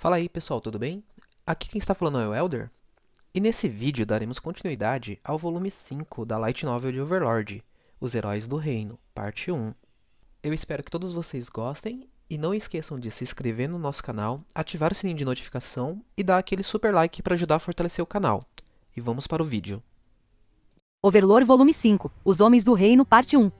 Fala aí pessoal, tudo bem? Aqui quem está falando é o Elder, e nesse vídeo daremos continuidade ao volume 5 da Light Novel de Overlord, Os Heróis do Reino, parte 1. Eu espero que todos vocês gostem, e não esqueçam de se inscrever no nosso canal, ativar o sininho de notificação e dar aquele super like para ajudar a fortalecer o canal. E vamos para o vídeo. Overlord Volume 5, Os Homens do Reino, Parte 1.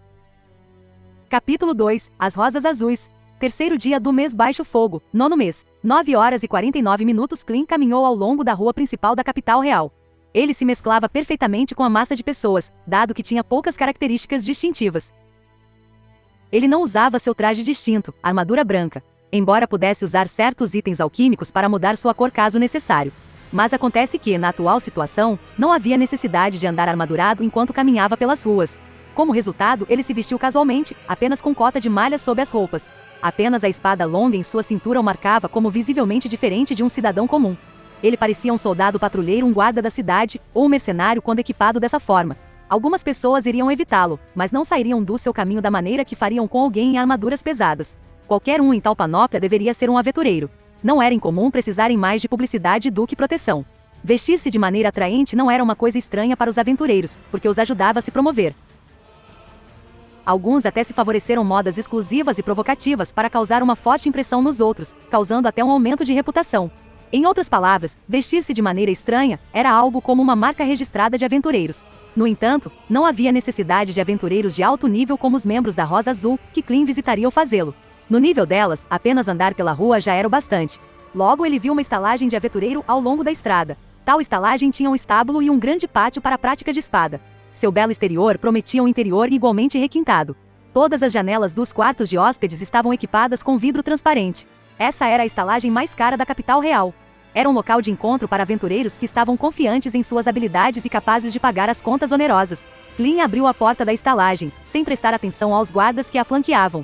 Capítulo 2, As Rosas Azuis. Terceiro dia do mês baixo fogo, nono mês. 9 horas e 49 minutos. Clint caminhou ao longo da rua principal da capital real. Ele se mesclava perfeitamente com a massa de pessoas, dado que tinha poucas características distintivas. Ele não usava seu traje distinto, armadura branca, embora pudesse usar certos itens alquímicos para mudar sua cor caso necessário. Mas acontece que, na atual situação, não havia necessidade de andar armadurado enquanto caminhava pelas ruas. Como resultado, ele se vestiu casualmente, apenas com cota de malha sob as roupas. Apenas a espada longa em sua cintura o marcava como visivelmente diferente de um cidadão comum. Ele parecia um soldado patrulheiro, um guarda da cidade, ou um mercenário quando equipado dessa forma. Algumas pessoas iriam evitá-lo, mas não sairiam do seu caminho da maneira que fariam com alguém em armaduras pesadas. Qualquer um em tal panóplia deveria ser um aventureiro. Não era incomum precisarem mais de publicidade do que proteção. Vestir-se de maneira atraente não era uma coisa estranha para os aventureiros, porque os ajudava a se promover. Alguns até se favoreceram modas exclusivas e provocativas para causar uma forte impressão nos outros, causando até um aumento de reputação. Em outras palavras, vestir-se de maneira estranha era algo como uma marca registrada de aventureiros. No entanto, não havia necessidade de aventureiros de alto nível como os membros da Rosa Azul, que Clint visitaria ao fazê-lo. No nível delas, apenas andar pela rua já era o bastante. Logo ele viu uma estalagem de aventureiro ao longo da estrada. Tal estalagem tinha um estábulo e um grande pátio para a prática de espada. Seu belo exterior prometia um interior igualmente requintado. Todas as janelas dos quartos de hóspedes estavam equipadas com vidro transparente. Essa era a estalagem mais cara da capital real. Era um local de encontro para aventureiros que estavam confiantes em suas habilidades e capazes de pagar as contas onerosas. Clint abriu a porta da estalagem, sem prestar atenção aos guardas que a flanqueavam.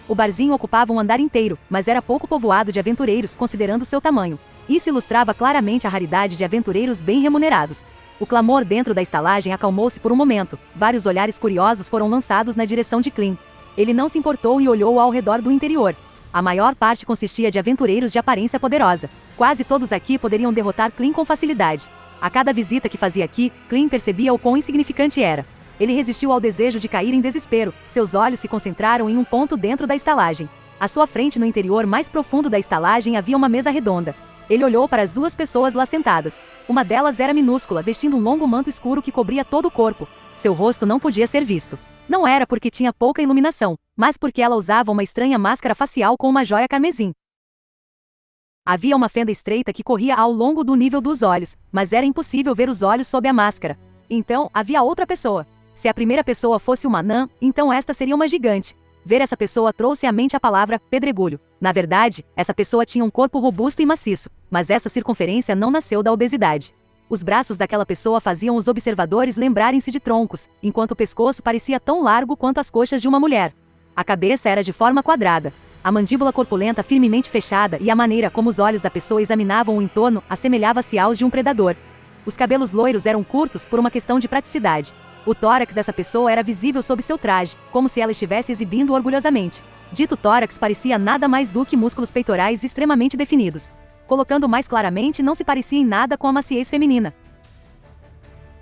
O barzinho ocupava um andar inteiro, mas era pouco povoado de aventureiros considerando seu tamanho. Isso ilustrava claramente a raridade de aventureiros bem remunerados. O clamor dentro da estalagem acalmou-se por um momento. Vários olhares curiosos foram lançados na direção de Clint. Ele não se importou e olhou ao redor do interior. A maior parte consistia de aventureiros de aparência poderosa. Quase todos aqui poderiam derrotar Clint com facilidade. A cada visita que fazia aqui, Clint percebia o quão insignificante era. Ele resistiu ao desejo de cair em desespero. Seus olhos se concentraram em um ponto dentro da estalagem. À sua frente, no interior mais profundo da estalagem, havia uma mesa redonda. Ele olhou para as duas pessoas lá sentadas. Uma delas era minúscula, vestindo um longo manto escuro que cobria todo o corpo. Seu rosto não podia ser visto. Não era porque tinha pouca iluminação, mas porque ela usava uma estranha máscara facial com uma joia carmesim. Havia uma fenda estreita que corria ao longo do nível dos olhos, mas era impossível ver os olhos sob a máscara. Então, havia outra pessoa. Se a primeira pessoa fosse uma anã, então esta seria uma gigante. Ver essa pessoa trouxe à mente a palavra pedregulho. Na verdade, essa pessoa tinha um corpo robusto e maciço, mas essa circunferência não nasceu da obesidade. Os braços daquela pessoa faziam os observadores lembrarem-se de troncos, enquanto o pescoço parecia tão largo quanto as coxas de uma mulher. A cabeça era de forma quadrada. A mandíbula corpulenta firmemente fechada e a maneira como os olhos da pessoa examinavam o entorno assemelhava-se aos de um predador. Os cabelos loiros eram curtos por uma questão de praticidade. O tórax dessa pessoa era visível sob seu traje, como se ela estivesse exibindo orgulhosamente. Dito tórax parecia nada mais do que músculos peitorais extremamente definidos. Colocando mais claramente, não se parecia em nada com a maciez feminina.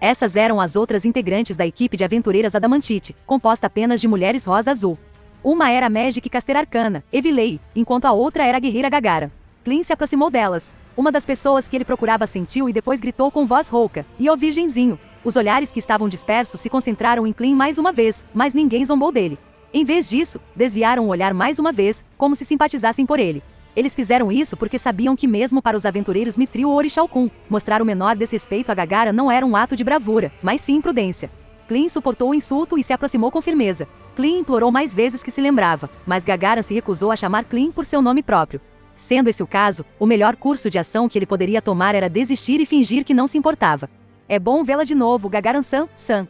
Essas eram as outras integrantes da equipe de aventureiras Adamantite, composta apenas de mulheres rosa azul. Uma era a Magic Caster Arcana, Evilei, enquanto a outra era a guerreira Gagara. Clint se aproximou delas. Uma das pessoas que ele procurava sentiu e depois gritou com voz rouca: "E o virgenzinho!" Os olhares que estavam dispersos se concentraram em Clint mais uma vez, mas ninguém zombou dele. Em vez disso, desviaram o olhar mais uma vez, como se simpatizassem por ele. Eles fizeram isso porque sabiam que mesmo para os aventureiros Mithril ou Orixalcum, mostrar o menor desrespeito a Gagara não era um ato de bravura, mas sim prudência. Clint suportou o insulto e se aproximou com firmeza. Clint implorou mais vezes que se lembrava, mas Gagara se recusou a chamar Clint por seu nome próprio. Sendo esse o caso, o melhor curso de ação que ele poderia tomar era desistir e fingir que não se importava. "É bom vê-la de novo, Gagaran-san, san."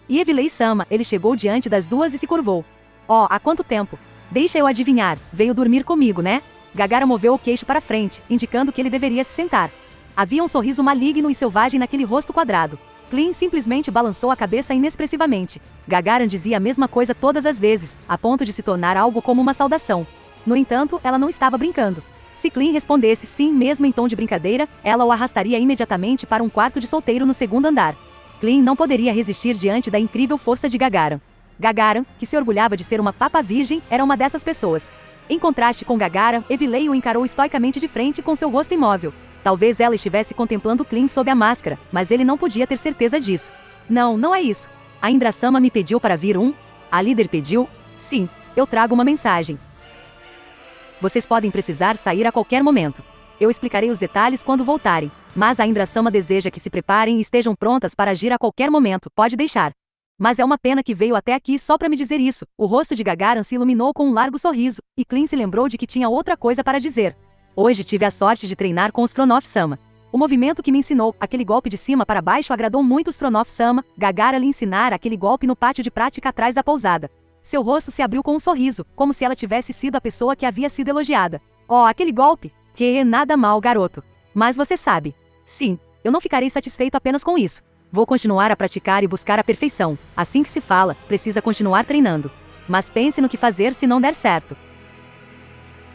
E Evilei-sama, ele chegou diante das duas e se curvou. "Oh, há quanto tempo? Deixa eu adivinhar, veio dormir comigo, né?" Gagara moveu o queixo para frente, indicando que ele deveria se sentar. Havia um sorriso maligno e selvagem naquele rosto quadrado. Clint simplesmente balançou a cabeça inexpressivamente. Gagaran dizia a mesma coisa todas as vezes, a ponto de se tornar algo como uma saudação. No entanto, ela não estava brincando. Se Clean respondesse sim mesmo em tom de brincadeira, ela o arrastaria imediatamente para um quarto de solteiro no segundo andar. Clean não poderia resistir diante da incrível força de Gagarin. Gagarin, que se orgulhava de ser uma papa virgem, era uma dessas pessoas. Em contraste com Gagarin, Evilei o encarou estoicamente de frente com seu rosto imóvel. Talvez ela estivesse contemplando Clean sob a máscara, mas ele não podia ter certeza disso. Não, não é isso. A Indra-sama me pediu para vir A líder pediu? Sim, eu trago uma mensagem. Vocês podem precisar sair a qualquer momento. Eu explicarei os detalhes quando voltarem, mas a Indra-sama deseja que se preparem e estejam prontas para agir a qualquer momento, pode deixar. Mas é uma pena que veio até aqui só para me dizer isso. O rosto de Gagarin se iluminou com um largo sorriso, e Clean se lembrou de que tinha outra coisa para dizer. Hoje tive a sorte de treinar com os Stronoff-sama. O movimento que me ensinou, aquele golpe de cima para baixo, agradou muito os Stronoff-sama. Gagarin lhe ensinara aquele golpe no pátio de prática atrás da pousada. Seu rosto se abriu com um sorriso, como se ela tivesse sido a pessoa que havia sido elogiada. Oh, aquele golpe! Que nada mal, garoto. Mas você sabe. Sim, eu não ficarei satisfeito apenas com isso. Vou continuar a praticar e buscar a perfeição. Assim que se fala, precisa continuar treinando. Mas pense no que fazer se não der certo.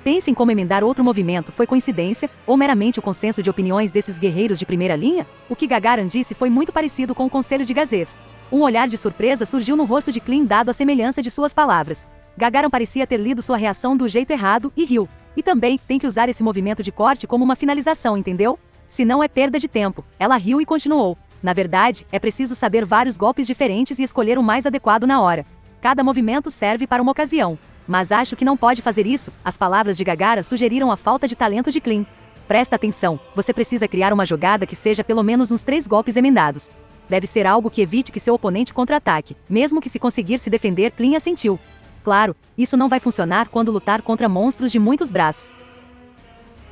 Pense em como emendar outro movimento. Foi coincidência, ou meramente o consenso de opiniões desses guerreiros de primeira linha? O que Gagarin disse foi muito parecido com o conselho de Gazev. Um olhar de surpresa surgiu no rosto de Clean dado a semelhança de suas palavras. Gagarin parecia ter lido sua reação do jeito errado, e riu. E também, tem que usar esse movimento de corte como uma finalização, entendeu? Se não é perda de tempo. Ela riu e continuou. Na verdade, é preciso saber vários golpes diferentes e escolher o mais adequado na hora. Cada movimento serve para uma ocasião. Mas acho que não pode fazer isso. As palavras de Gagarin sugeriram a falta de talento de Clean. Presta atenção, você precisa criar uma jogada que seja pelo menos uns 3 golpes emendados. Deve ser algo que evite que seu oponente contra-ataque, mesmo que se conseguir se defender. Clean assentiu. Claro, isso não vai funcionar quando lutar contra monstros de muitos braços.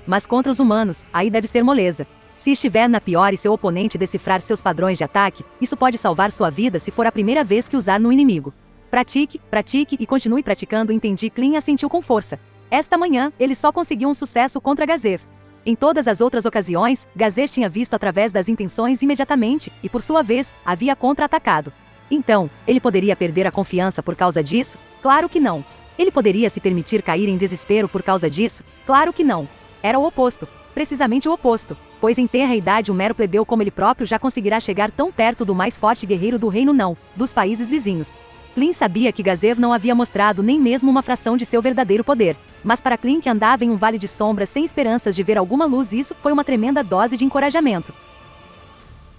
Mas contra os humanos, aí deve ser moleza. Se estiver na pior e seu oponente decifrar seus padrões de ataque, isso pode salvar sua vida se for a primeira vez que usar no inimigo. Pratique, pratique e continue praticando. Entendi. Clean assentiu com força. Esta manhã, ele só conseguiu um sucesso contra Gazev. Em todas as outras ocasiões, Gazev tinha visto através das intenções imediatamente, e por sua vez, havia contra-atacado. Então, ele poderia perder a confiança por causa disso? Claro que não. Ele poderia se permitir cair em desespero por causa disso? Claro que não. Era o oposto. Precisamente o oposto. Pois em tenra idade um mero plebeu como ele próprio já conseguirá chegar tão perto do mais forte guerreiro do reino não, dos países vizinhos. Clean sabia que Gazev não havia mostrado nem mesmo uma fração de seu verdadeiro poder. Mas para Clean, que andava em um vale de sombras sem esperanças de ver alguma luz, isso foi uma tremenda dose de encorajamento.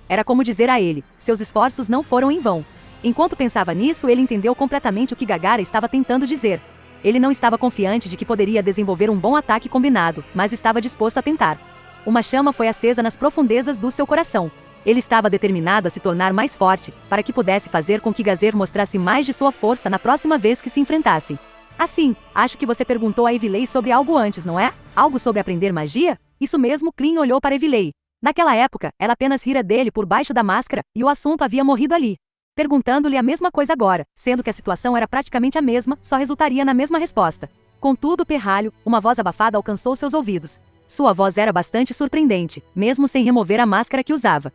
Era como dizer a ele, seus esforços não foram em vão. Enquanto pensava nisso, ele entendeu completamente o que Gagarin estava tentando dizer. Ele não estava confiante de que poderia desenvolver um bom ataque combinado, mas estava disposto a tentar. Uma chama foi acesa nas profundezas do seu coração. Ele estava determinado a se tornar mais forte, para que pudesse fazer com que Gazev mostrasse mais de sua força na próxima vez que se enfrentassem. Assim, acho que você perguntou a Evilei sobre algo antes, não é? Algo sobre aprender magia? Isso mesmo. Clean olhou para Evilei. Naquela época, ela apenas rira dele por baixo da máscara, e o assunto havia morrido ali. Perguntando-lhe a mesma coisa agora, sendo que a situação era praticamente a mesma, só resultaria na mesma resposta. Contudo, Perralho, uma voz abafada alcançou seus ouvidos. Sua voz era bastante surpreendente, mesmo sem remover a máscara que usava.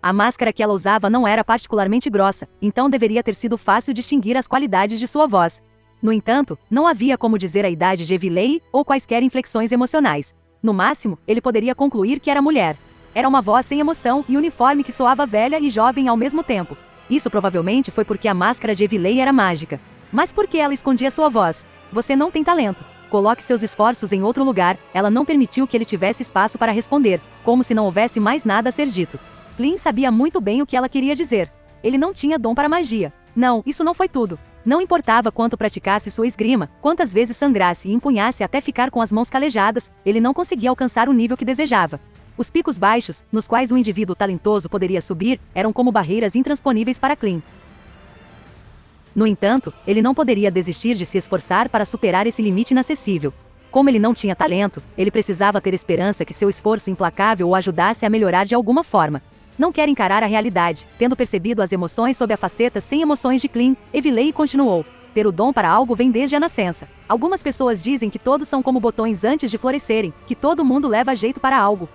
A máscara que ela usava não era particularmente grossa, então deveria ter sido fácil distinguir as qualidades de sua voz. No entanto, não havia como dizer a idade de Evilei, ou quaisquer inflexões emocionais. No máximo, ele poderia concluir que era mulher. Era uma voz sem emoção e uniforme que soava velha e jovem ao mesmo tempo. Isso provavelmente foi porque a máscara de Evilei era mágica. Mas por que ela escondia sua voz? Você não tem talento. Coloque seus esforços em outro lugar. Ela não permitiu que ele tivesse espaço para responder, como se não houvesse mais nada a ser dito. Clean sabia muito bem o que ela queria dizer. Ele não tinha dom para magia. Não, isso não foi tudo. Não importava quanto praticasse sua esgrima, quantas vezes sangrasse e empunhasse até ficar com as mãos calejadas, ele não conseguia alcançar o nível que desejava. Os picos baixos, nos quais um indivíduo talentoso poderia subir, eram como barreiras intransponíveis para Clean. No entanto, ele não poderia desistir de se esforçar para superar esse limite inacessível. Como ele não tinha talento, ele precisava ter esperança que seu esforço implacável o ajudasse a melhorar de alguma forma. Não quer encarar a realidade, tendo percebido as emoções sob a faceta sem emoções de Clean, Evilei continuou. Ter o dom para algo vem desde a nascença. Algumas pessoas dizem que todos são como botões antes de florescerem, que todo mundo leva jeito para algo.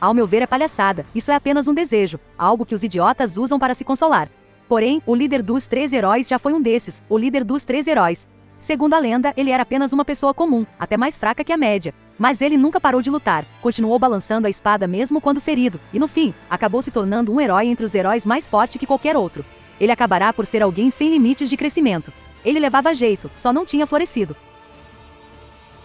Ao meu ver é palhaçada, isso é apenas um desejo, algo que os idiotas usam para se consolar. Porém, o líder dos 3 heróis já foi um desses, o líder dos 3 heróis. Segundo a lenda, ele era apenas uma pessoa comum, até mais fraca que a média. Mas ele nunca parou de lutar, continuou balançando a espada mesmo quando ferido, e no fim, acabou se tornando um herói entre os heróis mais forte que qualquer outro. Ele acabará por ser alguém sem limites de crescimento. Ele levava jeito, só não tinha florescido.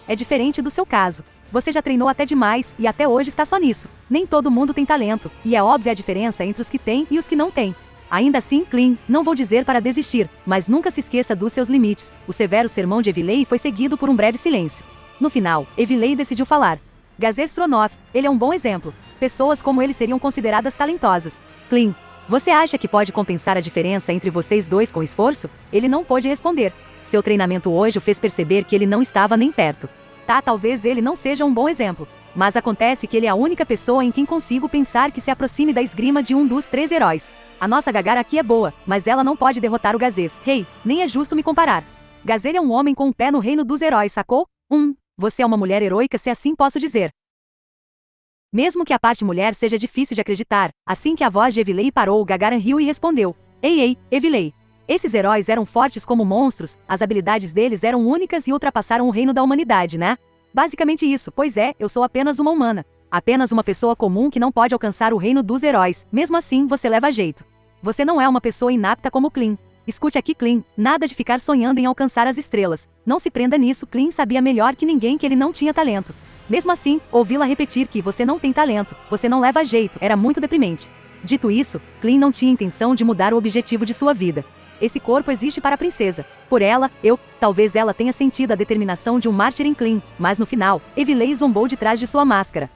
É diferente do seu caso. Você já treinou até demais e até hoje está só nisso. Nem todo mundo tem talento, e é óbvia a diferença entre os que têm e os que não têm. Ainda assim, Clean, não vou dizer para desistir, mas nunca se esqueça dos seus limites. O severo sermão de Evilei foi seguido por um breve silêncio. No final, Evilei decidiu falar. Gazer Stronov, ele é um bom exemplo. Pessoas como ele seriam consideradas talentosas. Clean, você acha que pode compensar a diferença entre vocês dois com esforço? Ele não pôde responder. Seu treinamento hoje o fez perceber que ele não estava nem perto. Tá, talvez ele não seja um bom exemplo. Mas acontece que ele é a única pessoa em quem consigo pensar que se aproxime da esgrima de um dos 3 heróis. A nossa Gagara aqui é boa, mas ela não pode derrotar o Gazer. Hey, nem é justo me comparar. Gazer é um homem com um pé no reino dos heróis, sacou? Você é uma mulher heroica, se assim posso dizer. Mesmo que a parte mulher seja difícil de acreditar, assim que a voz de Evilei parou, Gagarin riu e respondeu. Ei, Evilei. Esses heróis eram fortes como monstros, as habilidades deles eram únicas e ultrapassaram o reino da humanidade, né? Basicamente isso, pois é, eu sou apenas uma humana. Apenas uma pessoa comum que não pode alcançar o reino dos heróis, mesmo assim você leva jeito. Você não é uma pessoa inapta como Clean. Escute aqui, Clean, nada de ficar sonhando em alcançar as estrelas. Não se prenda nisso, Clean sabia melhor que ninguém que ele não tinha talento. Mesmo assim, ouvi-la repetir que você não tem talento, você não leva jeito, era muito deprimente. Dito isso, Clean não tinha intenção de mudar o objetivo de sua vida. Esse corpo existe para a princesa. Por ela, talvez ela tenha sentido a determinação de um mártir em Clean, mas no final, Evilei zombou de trás de sua máscara.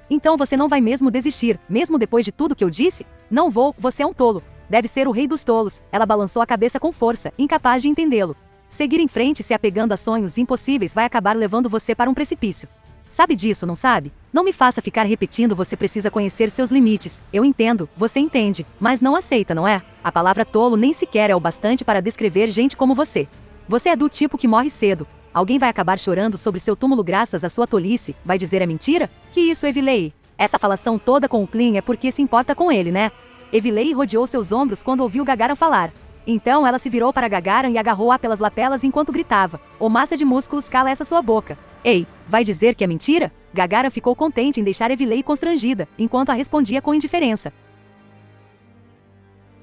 Então você não vai mesmo desistir, mesmo depois de tudo que eu disse? Não vou, você é um tolo. Deve ser o rei dos tolos. Ela balançou a cabeça com força, incapaz de entendê-lo. Seguir em frente se apegando a sonhos impossíveis vai acabar levando você para um precipício. Sabe disso, não sabe? Não me faça ficar repetindo, você precisa conhecer seus limites. Eu entendo, você entende, mas não aceita, não é? A palavra tolo nem sequer é o bastante para descrever gente como você. Você é do tipo que morre cedo. Alguém vai acabar chorando sobre seu túmulo graças à sua tolice, vai dizer é mentira? Que isso, Evilei? Essa falação toda com o Clean é porque se importa com ele, né? Evilei rodeou seus ombros quando ouviu Gagarin falar. Então ela se virou para Gagarin e agarrou-a pelas lapelas enquanto gritava. Ô massa de músculos, cala essa sua boca. Ei, vai dizer que é mentira? Gagarin ficou contente em deixar Evilei constrangida, enquanto a respondia com indiferença.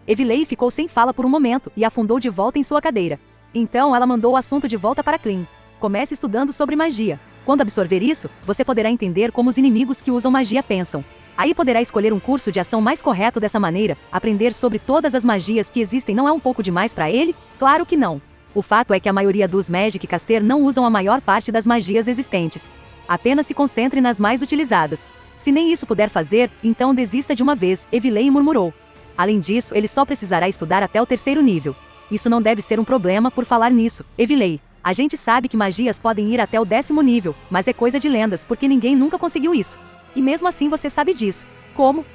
Evilei ficou sem fala por um momento e afundou de volta em sua cadeira. Então ela mandou o assunto de volta para Clean. Comece estudando sobre magia. Quando absorver isso, você poderá entender como os inimigos que usam magia pensam. Aí poderá escolher um curso de ação mais correto dessa maneira. Aprender sobre todas as magias que existem não é um pouco demais para ele? Claro que não. O fato é que a maioria dos Magic Caster não usam a maior parte das magias existentes. Apenas se concentre nas mais utilizadas. Se nem isso puder fazer, então desista de uma vez, Evilei murmurou. Além disso, ele só precisará estudar até o 3º nível. Isso não deve ser um problema por falar nisso, Evilei. A gente sabe que magias podem ir até o 10º nível, mas é coisa de lendas porque ninguém nunca conseguiu isso. E mesmo assim você sabe disso. Como?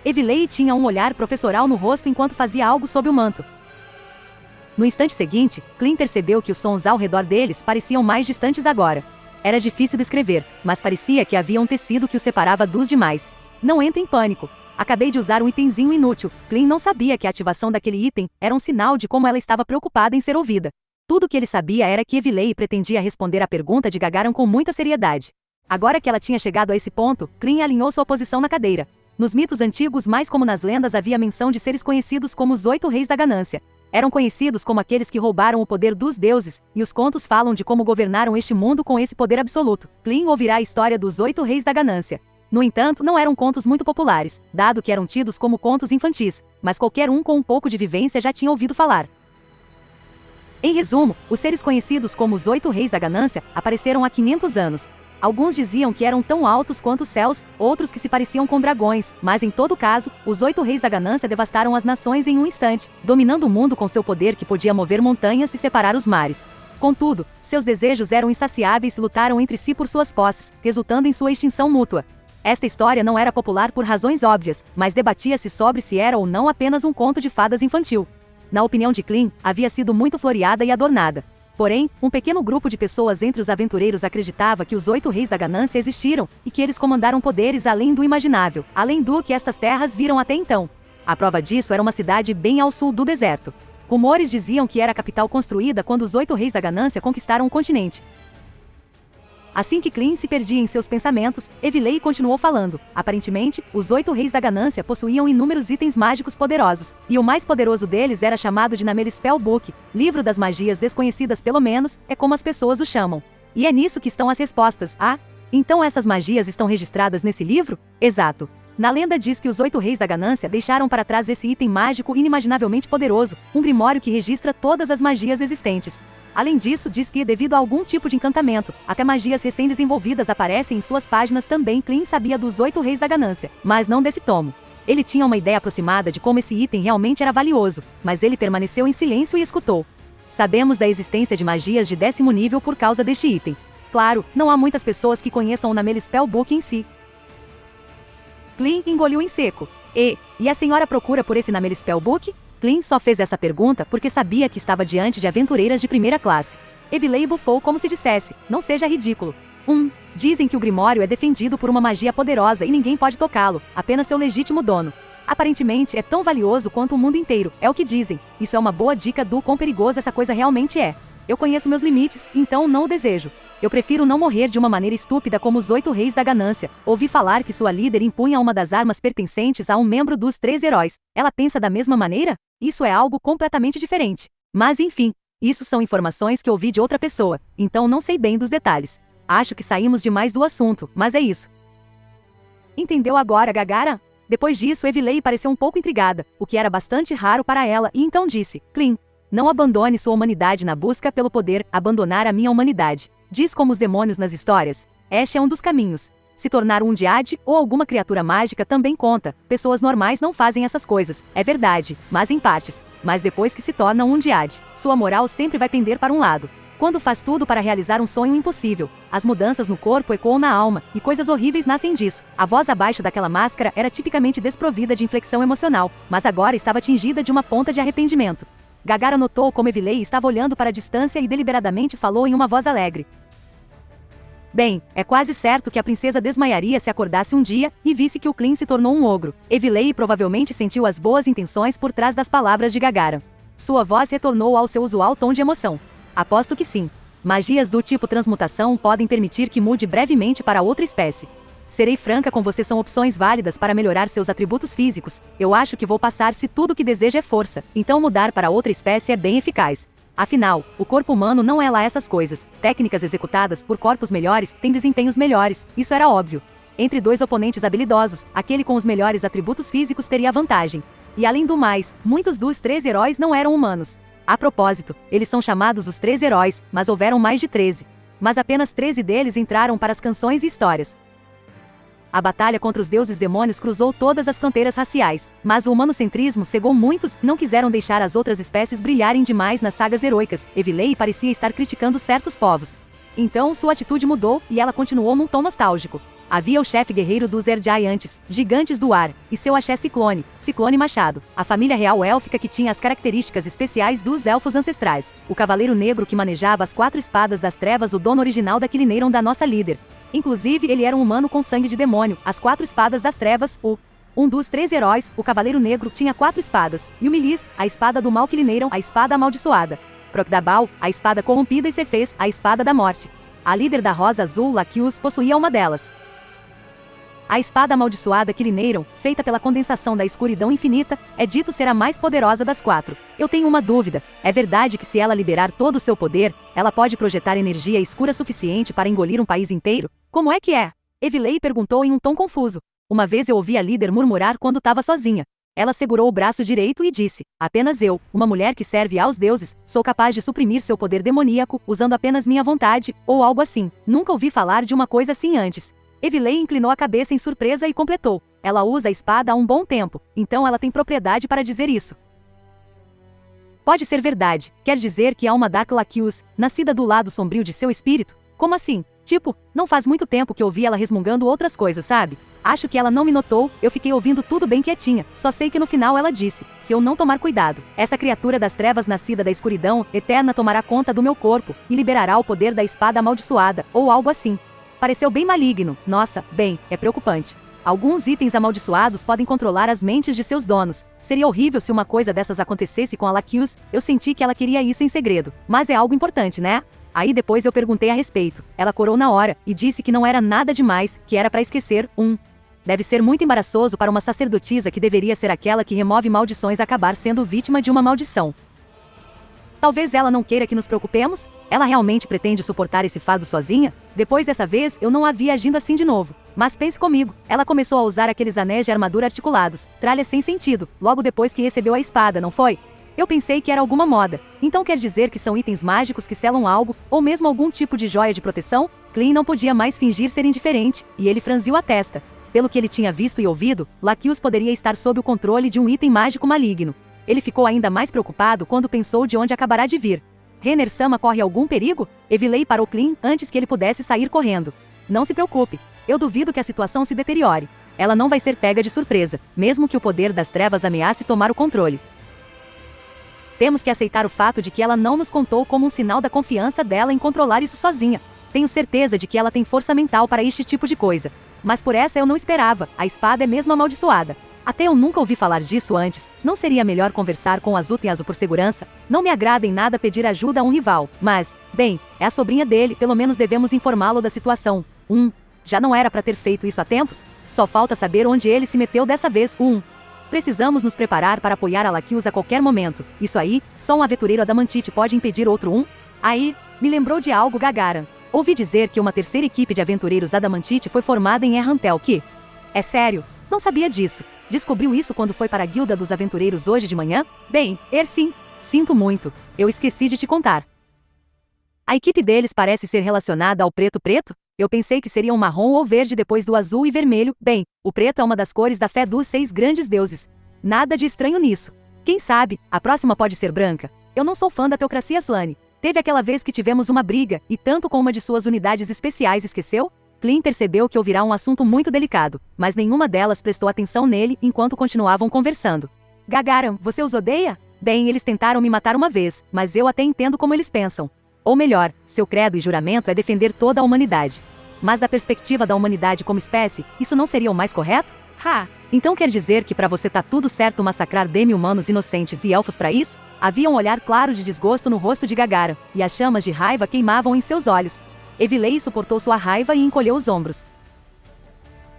Evilei tinha um olhar professoral no rosto enquanto fazia algo sob o manto. No instante seguinte, Clean percebeu que os sons ao redor deles pareciam mais distantes agora. Era difícil descrever, mas parecia que havia um tecido que os separava dos demais. Não entre em pânico. Acabei de usar um itemzinho inútil. Clean não sabia que a ativação daquele item era um sinal de como ela estava preocupada em ser ouvida. Tudo o que ele sabia era que Evilei pretendia responder à pergunta de Gagarin com muita seriedade. Agora que ela tinha chegado a esse ponto, Clean alinhou sua posição na cadeira. Nos mitos antigos, mais como nas lendas, havia menção de seres conhecidos como os 8 reis da ganância. Eram conhecidos como aqueles que roubaram o poder dos deuses, e os contos falam de como governaram este mundo com esse poder absoluto. Clean ouvirá a história dos 8 reis da ganância. No entanto, não eram contos muito populares, dado que eram tidos como contos infantis, mas qualquer um com um pouco de vivência já tinha ouvido falar. Em resumo, os seres conhecidos como os 8 reis da ganância apareceram há 500 anos. Alguns diziam que eram tão altos quanto os céus, outros que se pareciam com dragões, mas em todo caso, os 8 reis da ganância devastaram as nações em um instante, dominando o mundo com seu poder que podia mover montanhas e separar os mares. Contudo, seus desejos eram insaciáveis e lutaram entre si por suas posses, resultando em sua extinção mútua. Esta história não era popular por razões óbvias, mas debatia-se sobre se era ou não apenas um conto de fadas infantil. Na opinião de Clean, havia sido muito floreada e adornada. Porém, um pequeno grupo de pessoas entre os aventureiros acreditava que os 8 reis da ganância existiram, e que eles comandaram poderes além do imaginável, além do que estas terras viram até então. A prova disso era uma cidade bem ao sul do deserto. Rumores diziam que era a capital construída quando os 8 reis da ganância conquistaram o continente. Assim que Clean se perdia em seus pensamentos, Evilei continuou falando. Aparentemente, os 8 reis da ganância possuíam inúmeros itens mágicos poderosos, e o mais poderoso deles era chamado de Namel Spellbook, livro das magias desconhecidas pelo menos, é como as pessoas o chamam. E é nisso que estão as respostas. Ah, então essas magias estão registradas nesse livro? Exato. Na lenda diz que os 8 reis da ganância deixaram para trás esse item mágico inimaginavelmente poderoso, um grimório que registra todas as magias existentes. Além disso, diz que, devido a algum tipo de encantamento, até magias recém-desenvolvidas aparecem em suas páginas também. Clean sabia dos 8 reis da ganância, mas não desse tomo. Ele tinha uma ideia aproximada de como esse item realmente era valioso, mas ele permaneceu em silêncio e escutou. Sabemos da existência de magias de 10º nível por causa deste item. Claro, não há muitas pessoas que conheçam o Namel Spellbook em si. Clean engoliu em seco. E a senhora procura por esse Namel Spellbook? Clean só fez essa pergunta porque sabia que estava diante de aventureiras de primeira classe. Evilei bufou como se dissesse, não seja ridículo. Dizem que o Grimório é defendido por uma magia poderosa e ninguém pode tocá-lo, apenas seu legítimo dono. Aparentemente é tão valioso quanto o mundo inteiro, é o que dizem. Isso é uma boa dica do quão perigoso essa coisa realmente é. Eu conheço meus limites, então não o desejo. Eu prefiro não morrer de uma maneira estúpida como os 8 reis da ganância. Ouvi falar que sua líder impunha uma das armas pertencentes a um membro dos 3 heróis. Ela pensa da mesma maneira? Isso é algo completamente diferente. Mas enfim, isso são informações que ouvi de outra pessoa, então não sei bem dos detalhes. Acho que saímos demais do assunto, mas é isso. Entendeu agora, Gagara? Depois disso, Evilei pareceu um pouco intrigada, o que era bastante raro para ela, e então disse: Clean, não abandone sua humanidade na busca pelo poder, abandonar a minha humanidade. Diz como os demônios nas histórias. Este é um dos caminhos. Se tornar um Undead ou alguma criatura mágica também conta. Pessoas normais não fazem essas coisas, é verdade, mas em partes. Mas depois que se torna um Undead, sua moral sempre vai tender para um lado. Quando faz tudo para realizar um sonho impossível, as mudanças no corpo ecoam na alma, e coisas horríveis nascem disso. A voz abaixo daquela máscara era tipicamente desprovida de inflexão emocional, mas agora estava tingida de uma ponta de arrependimento. Gagara notou como Evilei estava olhando para a distância e deliberadamente falou em uma voz alegre. Bem, é quase certo que a princesa desmaiaria se acordasse um dia e visse que o Clean se tornou um ogro. Evilei provavelmente sentiu as boas intenções por trás das palavras de Gagara. Sua voz retornou ao seu usual tom de emoção. Aposto que sim. Magias do tipo transmutação podem permitir que mude brevemente para outra espécie. Serei franca com você, são opções válidas para melhorar seus atributos físicos. Eu acho que vou passar se tudo que deseja é força, então mudar para outra espécie é bem eficaz. Afinal, o corpo humano não é lá essas coisas. Técnicas executadas por corpos melhores têm desempenhos melhores, isso era óbvio. Entre 2 oponentes habilidosos, aquele com os melhores atributos físicos teria vantagem. E além do mais, muitos dos 3 heróis não eram humanos. A propósito, eles são chamados os 3 heróis, mas houveram mais de 13. Mas apenas 13 deles entraram para as canções e histórias. A batalha contra os deuses demônios cruzou todas as fronteiras raciais, mas o humanocentrismo cegou muitos e não quiseram deixar as outras espécies brilharem demais nas sagas heroicas. Evilei parecia estar criticando certos povos. Então sua atitude mudou e ela continuou num tom nostálgico. Havia o chefe guerreiro dos Gigantes, Gigantes do Ar, e seu axé Ciclone, Ciclone Machado, a família real élfica que tinha as características especiais dos elfos ancestrais, o cavaleiro negro que manejava as 4 espadas das trevas, o dono original da Kilineiron da nossa líder. Inclusive, ele era um humano com sangue de demônio, as 4 espadas das trevas, um dos 3 heróis, o Cavaleiro Negro, tinha 4 espadas, e o Milis, a espada do mal Kilineiron, a espada amaldiçoada. Crocdabal, a espada corrompida, e Cefez, a espada da morte. A líder da Rosa Azul, Laquius, possuía uma delas. A espada amaldiçoada Kilineiron, feita pela condensação da escuridão infinita, é dito ser a mais poderosa das 4. Eu tenho uma dúvida, é verdade que se ela liberar todo o seu poder, ela pode projetar energia escura suficiente para engolir um país inteiro? Como é que é? Evilei perguntou em um tom confuso. Uma vez eu ouvi a líder murmurar quando estava sozinha. Ela segurou o braço direito e disse: apenas eu, uma mulher que serve aos deuses, sou capaz de suprimir seu poder demoníaco, usando apenas minha vontade, ou algo assim. Nunca ouvi falar de uma coisa assim antes. Evilei inclinou a cabeça em surpresa e completou: ela usa a espada há um bom tempo, então ela tem propriedade para dizer isso. Pode ser verdade, quer dizer que há uma Dark Laquius, nascida do lado sombrio de seu espírito? Como assim? Tipo, não faz muito tempo que eu vi ela resmungando outras coisas, sabe? Acho que ela não me notou, eu fiquei ouvindo tudo bem quietinha, só sei que no final ela disse: se eu não tomar cuidado, essa criatura das trevas nascida da escuridão eterna tomará conta do meu corpo, e liberará o poder da espada amaldiçoada, ou algo assim. Pareceu bem maligno, nossa, bem, é preocupante. Alguns itens amaldiçoados podem controlar as mentes de seus donos. Seria horrível se uma coisa dessas acontecesse com a Lacuse. Eu senti que ela queria isso em segredo. Mas é algo importante, né? Aí depois eu perguntei a respeito. Ela corou na hora e disse que não era nada demais, que era para esquecer. Deve ser muito embaraçoso para uma sacerdotisa que deveria ser aquela que remove maldições acabar sendo vítima de uma maldição. Talvez ela não queira que nos preocupemos? Ela realmente pretende suportar esse fardo sozinha? Depois dessa vez, eu não a vi agindo assim de novo. Mas pense comigo, ela começou a usar aqueles anéis de armadura articulados, tralhas sem sentido, logo depois que recebeu a espada, não foi? Eu pensei que era alguma moda. Então quer dizer que são itens mágicos que selam algo, ou mesmo algum tipo de joia de proteção? Clean não podia mais fingir ser indiferente, e ele franziu a testa. Pelo que ele tinha visto e ouvido, Lacuse poderia estar sob o controle de um item mágico maligno. Ele ficou ainda mais preocupado quando pensou de onde acabará de vir. Renner-sama corre algum perigo? Evilei parou Clean antes que ele pudesse sair correndo. Não se preocupe. Eu duvido que a situação se deteriore. Ela não vai ser pega de surpresa, mesmo que o poder das trevas ameace tomar o controle. Temos que aceitar o fato de que ela não nos contou como um sinal da confiança dela em controlar isso sozinha. Tenho certeza de que ela tem força mental para este tipo de coisa. Mas por essa eu não esperava, a espada é mesmo amaldiçoada. Até eu nunca ouvi falar disso antes. Não seria melhor conversar com Azuten por segurança? Não me agrada em nada pedir ajuda a um rival, mas, bem, é a sobrinha dele, pelo menos devemos informá-lo da situação. Já não era para ter feito isso há tempos? Só falta saber onde ele se meteu dessa vez. Precisamos nos preparar para apoiar a Lacuse a qualquer momento. Isso aí, só um aventureiro adamantite pode impedir outro. Aí, me lembrou de algo, Gagaran. Ouvi dizer que uma terceira equipe de aventureiros adamantite foi formada em Errantel. Que? É sério? Não sabia disso. Descobriu isso quando foi para a Guilda dos Aventureiros hoje de manhã? Bem, sim. Sinto muito. Eu esqueci de te contar. A equipe deles parece ser relacionada ao preto-preto? Eu pensei que seria um marrom ou verde depois do azul e vermelho. Bem, o preto é uma das cores da fé dos 6 grandes deuses. Nada de estranho nisso. Quem sabe, a próxima pode ser branca. Eu não sou fã da Teocracia Slane. Teve aquela vez que tivemos uma briga, e tanto com uma de suas unidades especiais, esqueceu? Clean percebeu que ouvirá um assunto muito delicado, mas nenhuma delas prestou atenção nele enquanto continuavam conversando. Gagaran, você os odeia? Bem, eles tentaram me matar uma vez, mas eu até entendo como eles pensam. Ou melhor, seu credo e juramento é defender toda a humanidade. Mas da perspectiva da humanidade como espécie, isso não seria o mais correto? Então quer dizer que para você tá tudo certo massacrar demi-humanos inocentes e elfos para isso? Havia um olhar claro de desgosto no rosto de Gagaran, e as chamas de raiva queimavam em seus olhos. Evilei suportou sua raiva e encolheu os ombros.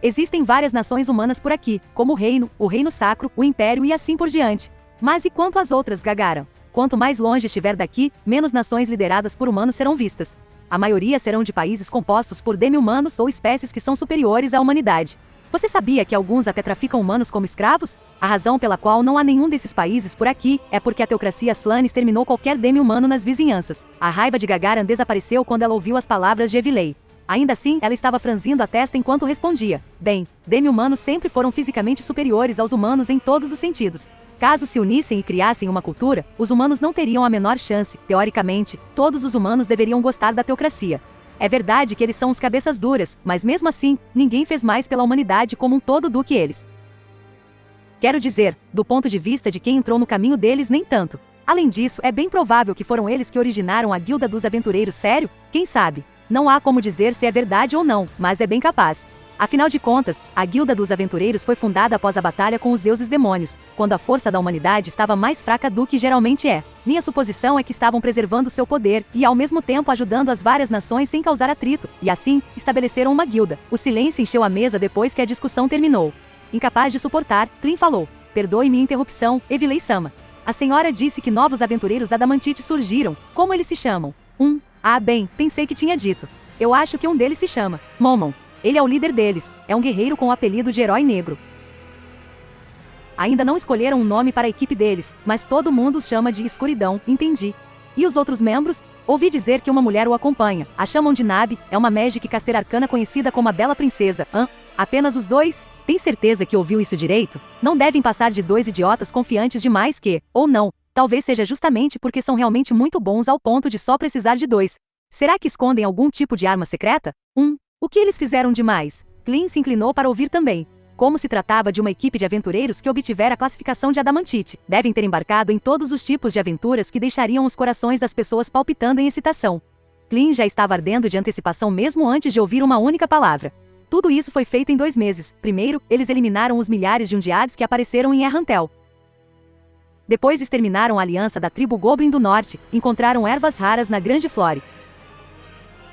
Existem várias nações humanas por aqui, como o Reino Sacro, o Império e assim por diante. Mas e quanto às outras, Gagaran? Quanto mais longe estiver daqui, menos nações lideradas por humanos serão vistas. A maioria serão de países compostos por demi-humanos ou espécies que são superiores à humanidade. Você sabia que alguns até traficam humanos como escravos? A razão pela qual não há nenhum desses países por aqui é porque a Teocracia Slane exterminou qualquer demi-humano nas vizinhanças. A raiva de Gagaran desapareceu quando ela ouviu as palavras de Evilei. Ainda assim, ela estava franzindo a testa enquanto respondia. Bem, demi-humanos sempre foram fisicamente superiores aos humanos em todos os sentidos. Caso se unissem e criassem uma cultura, os humanos não teriam a menor chance. Teoricamente, todos os humanos deveriam gostar da teocracia. É verdade que eles são os cabeças duras, mas mesmo assim, ninguém fez mais pela humanidade como um todo do que eles. Quero dizer, do ponto de vista de quem entrou no caminho deles, nem tanto. Além disso, é bem provável que foram eles que originaram a Guilda dos Aventureiros. Sério? Quem sabe? Não há como dizer se é verdade ou não, mas é bem capaz. Afinal de contas, a Guilda dos Aventureiros foi fundada após a batalha com os deuses demônios, quando a força da humanidade estava mais fraca do que geralmente é. Minha suposição é que estavam preservando seu poder e ao mesmo tempo ajudando as várias nações sem causar atrito, e assim, estabeleceram uma guilda. O silêncio encheu a mesa depois que a discussão terminou. Incapaz de suportar, Clean falou. Perdoe minha interrupção, Evilei-sama. A senhora disse que novos aventureiros adamantite surgiram. Como eles se chamam? Bem, pensei que tinha dito. Eu acho que um deles se chama Momon. Ele é o líder deles, é um guerreiro com o apelido de Herói Negro. Ainda não escolheram um nome para a equipe deles, mas todo mundo os chama de Escuridão, entendi. E os outros membros? Ouvi dizer que uma mulher o acompanha, a chamam de Nabi, é uma Magic Caster Arcana conhecida como a Bela Princesa. Apenas os dois? Tem certeza que ouviu isso direito? Não devem passar de 2 idiotas confiantes demais que, ou não, talvez seja justamente porque são realmente muito bons ao ponto de só precisar de 2. Será que escondem algum tipo de arma secreta? O que eles fizeram demais? Clean se inclinou para ouvir também. Como se tratava de uma equipe de aventureiros que obtivera a classificação de adamantite, devem ter embarcado em todos os tipos de aventuras que deixariam os corações das pessoas palpitando em excitação. Clean já estava ardendo de antecipação mesmo antes de ouvir uma única palavra. Tudo isso foi feito em 2 meses. Primeiro, eles eliminaram os milhares de Undeads que apareceram em Errantel. Depois exterminaram a aliança da tribo Goblin do Norte, encontraram ervas raras na Grande Flore.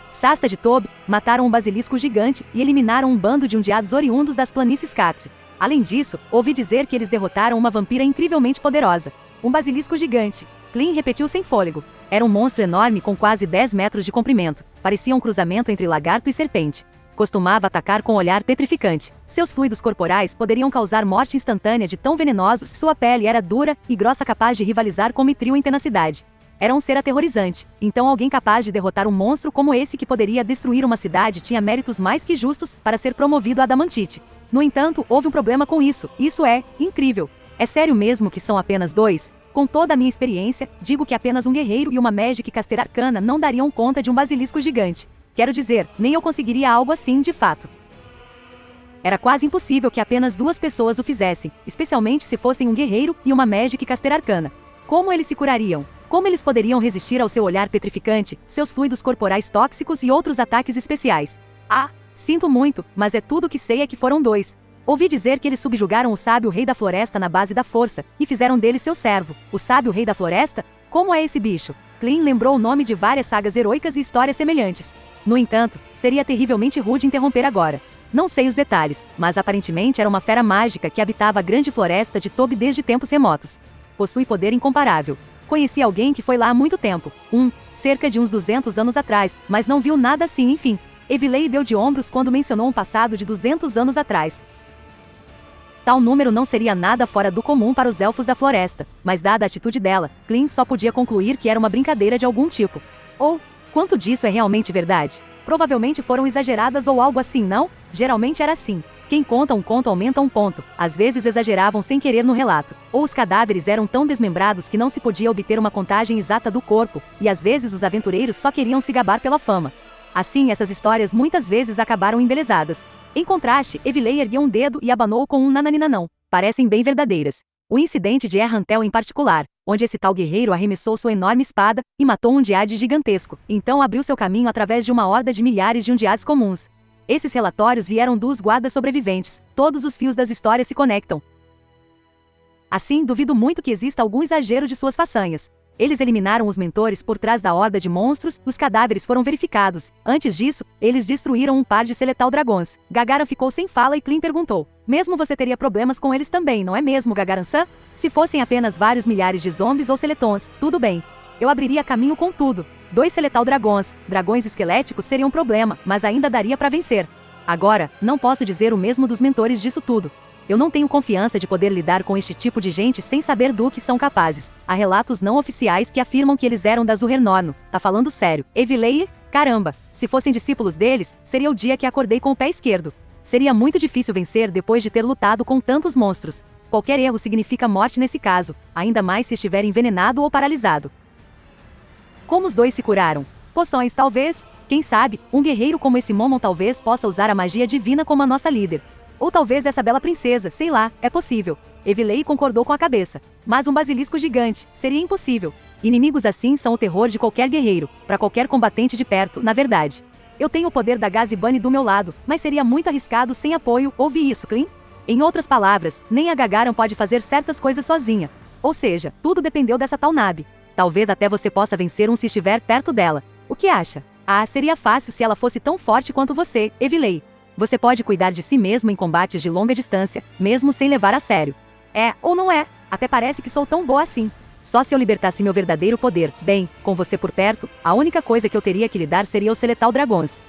Sasta de Tob, mataram um basilisco gigante e eliminaram um bando de Undeads oriundos das planícies Katze. Além disso, ouvi dizer que eles derrotaram uma vampira incrivelmente poderosa. Um basilisco gigante. Clint repetiu sem fôlego. Era um monstro enorme com quase 10 metros de comprimento. Parecia um cruzamento entre lagarto e serpente. Costumava atacar com um olhar petrificante. Seus fluidos corporais poderiam causar morte instantânea de tão venenosos. Sua pele era dura e grossa, capaz de rivalizar com Mithril em tenacidade. Era um ser aterrorizante. Então alguém capaz de derrotar um monstro como esse que poderia destruir uma cidade tinha méritos mais que justos para ser promovido a Adamantite. No entanto, houve um problema com isso. Isso é incrível. É sério mesmo que são apenas 2? Com toda a minha experiência, digo que apenas um guerreiro e uma Magic Caster Arcana não dariam conta de um basilisco gigante. Quero dizer, nem eu conseguiria algo assim de fato. Era quase impossível que apenas 2 pessoas o fizessem, especialmente se fossem um guerreiro e uma Magic Caster Arcana. Como eles se curariam? Como eles poderiam resistir ao seu olhar petrificante, seus fluidos corporais tóxicos e outros ataques especiais? Ah, sinto muito, mas é tudo que sei é que foram 2. Ouvi dizer que eles subjugaram o sábio rei da floresta na base da força, e fizeram dele seu servo. O sábio rei da floresta? Como é esse bicho? Clint lembrou o nome de várias sagas heróicas e histórias semelhantes. No entanto, seria terrivelmente rude interromper agora. Não sei os detalhes, mas aparentemente era uma fera mágica que habitava a grande floresta de Tob desde tempos remotos. Possui poder incomparável. Conheci alguém que foi lá há muito tempo. Cerca de uns 200 anos atrás, mas não viu nada assim, enfim. Evilei deu de ombros quando mencionou um passado de 200 anos atrás. Tal número não seria nada fora do comum para os elfos da floresta, mas dada a atitude dela, Clint só podia concluir que era uma brincadeira de algum tipo. Ou, quanto disso é realmente verdade? Provavelmente foram exageradas ou algo assim, não? Geralmente era assim. Quem conta um conto aumenta um ponto. Às vezes exageravam sem querer no relato. Ou os cadáveres eram tão desmembrados que não se podia obter uma contagem exata do corpo, e às vezes os aventureiros só queriam se gabar pela fama. Assim, essas histórias muitas vezes acabaram embelezadas. Em contraste, Evilei ergueu um dedo e abanou com um nananinanão. Parecem bem verdadeiras. O incidente de Errantel em particular, onde esse tal guerreiro arremessou sua enorme espada e matou um Undead gigantesco, então abriu seu caminho através de uma horda de milhares de Undeads comuns. Esses relatórios vieram dos guardas sobreviventes. Todos os fios das histórias se conectam. Assim, duvido muito que exista algum exagero de suas façanhas. Eles eliminaram os mentores por trás da horda de monstros, os cadáveres foram verificados. Antes disso, eles destruíram um par de Celetal Dragões. Gagaran ficou sem fala e Clint perguntou. Mesmo você teria problemas com eles também, não é mesmo, Gagaran-san? Se fossem apenas vários milhares de zombies ou Celetons, tudo bem. Eu abriria caminho com tudo. 2 Celetal Dragões, dragões esqueléticos seriam um problema, mas ainda daria para vencer. Agora, não posso dizer o mesmo dos mentores disso tudo. Eu não tenho confiança de poder lidar com este tipo de gente sem saber do que são capazes. Há relatos não oficiais que afirmam que eles eram da Zuhernorno. Tá falando sério. Evilei? Caramba, se fossem discípulos deles, seria o dia que acordei com o pé esquerdo. Seria muito difícil vencer depois de ter lutado com tantos monstros. Qualquer erro significa morte nesse caso, ainda mais se estiver envenenado ou paralisado. Como os 2 se curaram? Poções, talvez? Quem sabe, um guerreiro como esse Momon talvez possa usar a magia divina como a nossa líder. Ou talvez essa bela princesa, sei lá, é possível. Evilei concordou com a cabeça. Mas um basilisco gigante, seria impossível. Inimigos assim são o terror de qualquer guerreiro, para qualquer combatente de perto, na verdade. Eu tenho o poder da Gazibane do meu lado, mas seria muito arriscado sem apoio, ouvi isso, Clint? Em outras palavras, nem a Gagaran pode fazer certas coisas sozinha. Ou seja, tudo dependeu dessa tal Nabi. Talvez até você possa vencer se estiver perto dela. O que acha? Ah, seria fácil se ela fosse tão forte quanto você, Evilei. Você pode cuidar de si mesmo em combates de longa distância, mesmo sem levar a sério. É, ou não é, até parece que sou tão boa assim. Só se eu libertasse meu verdadeiro poder. Bem, com você por perto, a única coisa que eu teria que lidar seria o Celetal Dragões.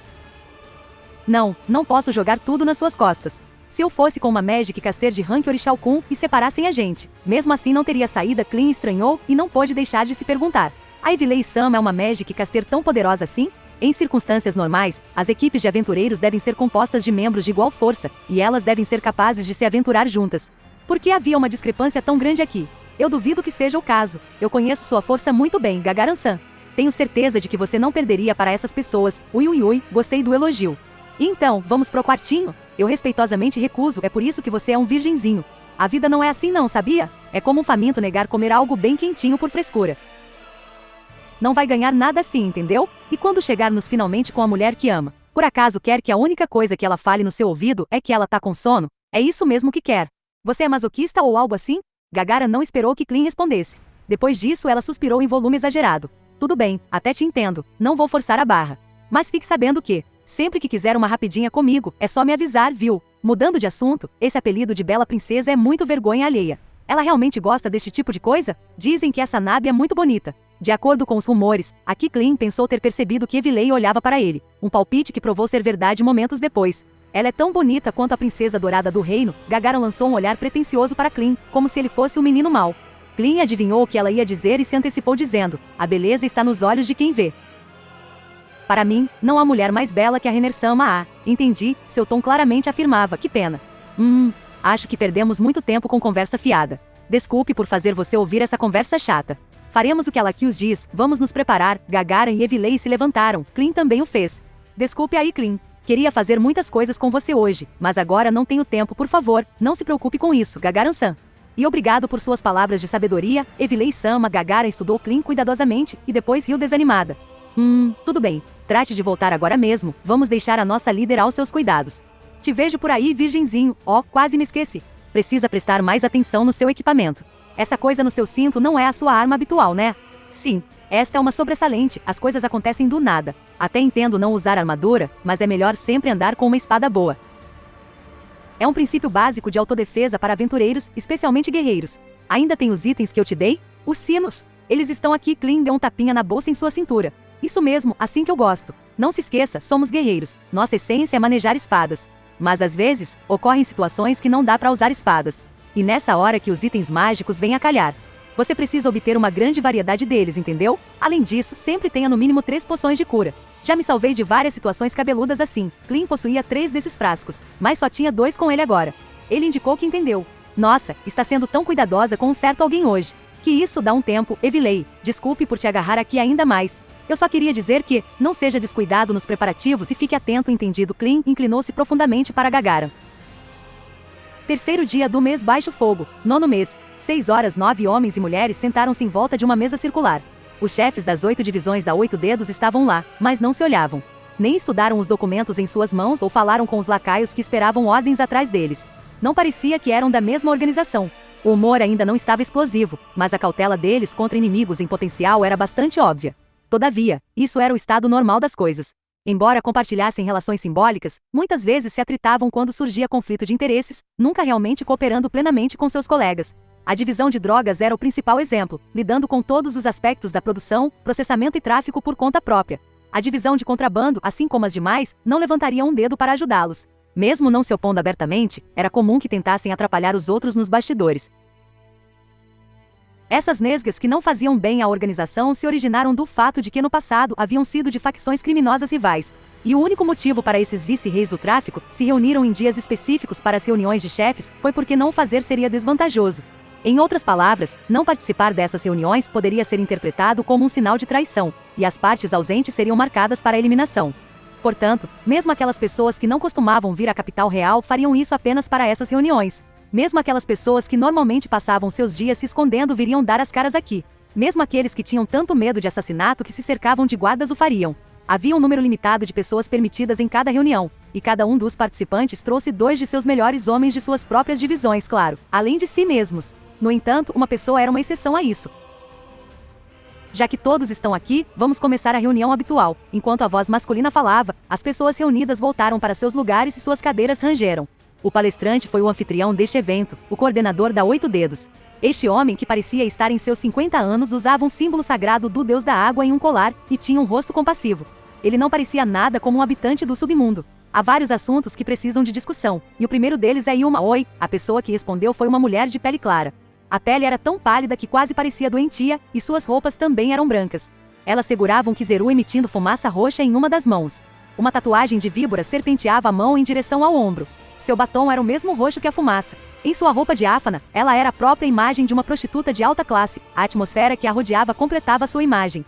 Não posso jogar tudo nas suas costas. Se eu fosse com uma Magic Caster de rank Orixalcum e separassem a gente, mesmo assim não teria saída. Clint estranhou e não pôde deixar de se perguntar. A Evilei-san é uma Magic Caster tão poderosa assim? Em circunstâncias normais, as equipes de aventureiros devem ser compostas de membros de igual força, e elas devem ser capazes de se aventurar juntas. Por que havia uma discrepância tão grande aqui? Eu duvido que seja o caso. Eu conheço sua força muito bem, Gagaran-san. Tenho certeza de que você não perderia para essas pessoas. Ui, gostei do elogio. E então, vamos pro quartinho? Eu respeitosamente recuso, é por isso que você é um virgenzinho. A vida não é assim não, sabia? É como um faminto negar comer algo bem quentinho por frescura. Não vai ganhar nada assim, entendeu? E quando chegarmos finalmente com a mulher que ama? Por acaso quer que a única coisa que ela fale no seu ouvido é que ela tá com sono? É isso mesmo que quer. Você é masoquista ou algo assim? Gagara não esperou que Clean respondesse. Depois disso ela suspirou em volume exagerado. Tudo bem, até te entendo, não vou forçar a barra. Mas fique sabendo que, sempre que quiser uma rapidinha comigo, é só me avisar, viu? Mudando de assunto, esse apelido de Bela Princesa é muito vergonha alheia. Ela realmente gosta deste tipo de coisa? Dizem que essa nábia é muito bonita. De acordo com os rumores, aqui Clean pensou ter percebido que Evilei olhava para ele. Um palpite que provou ser verdade momentos depois. Ela é tão bonita quanto a princesa dourada do reino. Gagara lançou um olhar pretensioso para Clean, como se ele fosse um menino mau. Clean adivinhou o que ela ia dizer e se antecipou dizendo: a beleza está nos olhos de quem vê. Para mim, não há mulher mais bela que a Rener-sama. Entendi, seu tom claramente afirmava, que pena. Acho que perdemos muito tempo com conversa fiada. Desculpe por fazer você ouvir essa conversa chata. Faremos o que ela aqui os diz, vamos nos preparar. Gagara e Evilei se levantaram, Clean também o fez. Desculpe aí, Clean. Queria fazer muitas coisas com você hoje, mas agora não tenho tempo, por favor, não se preocupe com isso, Gagaran-san. E obrigado por suas palavras de sabedoria, Evilei-sama. Gagara estudou Clean cuidadosamente, e depois riu desanimada. Tudo bem. Trate de voltar agora mesmo, vamos deixar a nossa líder aos seus cuidados. Te vejo por aí, virgenzinho. Quase me esqueci. Precisa prestar mais atenção no seu equipamento. Essa coisa no seu cinto não é a sua arma habitual, né? Sim, esta é uma sobressalente, as coisas acontecem do nada. Até entendo não usar armadura, mas é melhor sempre andar com uma espada boa. É um princípio básico de autodefesa para aventureiros, especialmente guerreiros. Ainda tem os itens que eu te dei? Os sinos. Eles estão aqui. Clean deu um tapinha na bolsa em sua cintura. Isso mesmo, assim que eu gosto. Não se esqueça, somos guerreiros. Nossa essência é manejar espadas. Mas às vezes, ocorrem situações que não dá para usar espadas. E nessa hora que os itens mágicos vêm a calhar. Você precisa obter uma grande variedade deles, entendeu? Além disso, sempre tenha no mínimo 3 poções de cura. Já me salvei de várias situações cabeludas assim. Clean possuía 3 desses frascos, mas só tinha 2 com ele agora. Ele indicou que entendeu. Nossa, está sendo tão cuidadosa com um certo alguém hoje. Que isso dá um tempo, Evilei. Desculpe por te agarrar aqui ainda mais. Eu só queria dizer que, não seja descuidado nos preparativos e fique atento, entendido? Clean inclinou-se profundamente para Gagara. Terceiro dia do mês baixo fogo, 9º mês, 6 horas 9 homens e mulheres sentaram-se em volta de uma mesa circular. Os chefes das 8 divisões da 8 dedos estavam lá, mas não se olhavam. Nem estudaram os documentos em suas mãos ou falaram com os lacaios que esperavam ordens atrás deles. Não parecia que eram da mesma organização. O humor ainda não estava explosivo, mas a cautela deles contra inimigos em potencial era bastante óbvia. Todavia, isso era o estado normal das coisas. Embora compartilhassem relações simbólicas, muitas vezes se atritavam quando surgia conflito de interesses, nunca realmente cooperando plenamente com seus colegas. A divisão de drogas era o principal exemplo, lidando com todos os aspectos da produção, processamento e tráfico por conta própria. A divisão de contrabando, assim como as demais, não levantaria um dedo para ajudá-los. Mesmo não se opondo abertamente, era comum que tentassem atrapalhar os outros nos bastidores. Essas nesgas que não faziam bem à organização se originaram do fato de que no passado haviam sido de facções criminosas rivais. E o único motivo para esses vice-reis do tráfico se reuniram em dias específicos para as reuniões de chefes foi porque não fazer seria desvantajoso. Em outras palavras, não participar dessas reuniões poderia ser interpretado como um sinal de traição, e as partes ausentes seriam marcadas para a eliminação. Portanto, mesmo aquelas pessoas que não costumavam vir à capital real fariam isso apenas para essas reuniões. Mesmo aquelas pessoas que normalmente passavam seus dias se escondendo viriam dar as caras aqui. Mesmo aqueles que tinham tanto medo de assassinato que se cercavam de guardas o fariam. Havia um número limitado de pessoas permitidas em cada reunião, e cada um dos participantes trouxe 2 de seus melhores homens de suas próprias divisões, claro, além de si mesmos. No entanto, uma pessoa era uma exceção a isso. Já que todos estão aqui, vamos começar a reunião habitual. Enquanto a voz masculina falava, as pessoas reunidas voltaram para seus lugares e suas cadeiras rangeram. O palestrante foi o anfitrião deste evento, o coordenador da 8 dedos. Este homem, que parecia estar em seus 50 anos, usava um símbolo sagrado do deus da água em um colar, e tinha um rosto compassivo. Ele não parecia nada como um habitante do submundo. Há vários assuntos que precisam de discussão, e o primeiro deles é Yuma Oi. A pessoa que respondeu foi uma mulher de pele clara. A pele era tão pálida que quase parecia doentia, e suas roupas também eram brancas. Ela segurava um kizeru emitindo fumaça roxa em uma das mãos. Uma tatuagem de víbora serpenteava a mão em direção ao ombro. Seu batom era o mesmo roxo que a fumaça. Em sua roupa diáfana, ela era a própria imagem de uma prostituta de alta classe. A atmosfera que a rodeava completava sua imagem.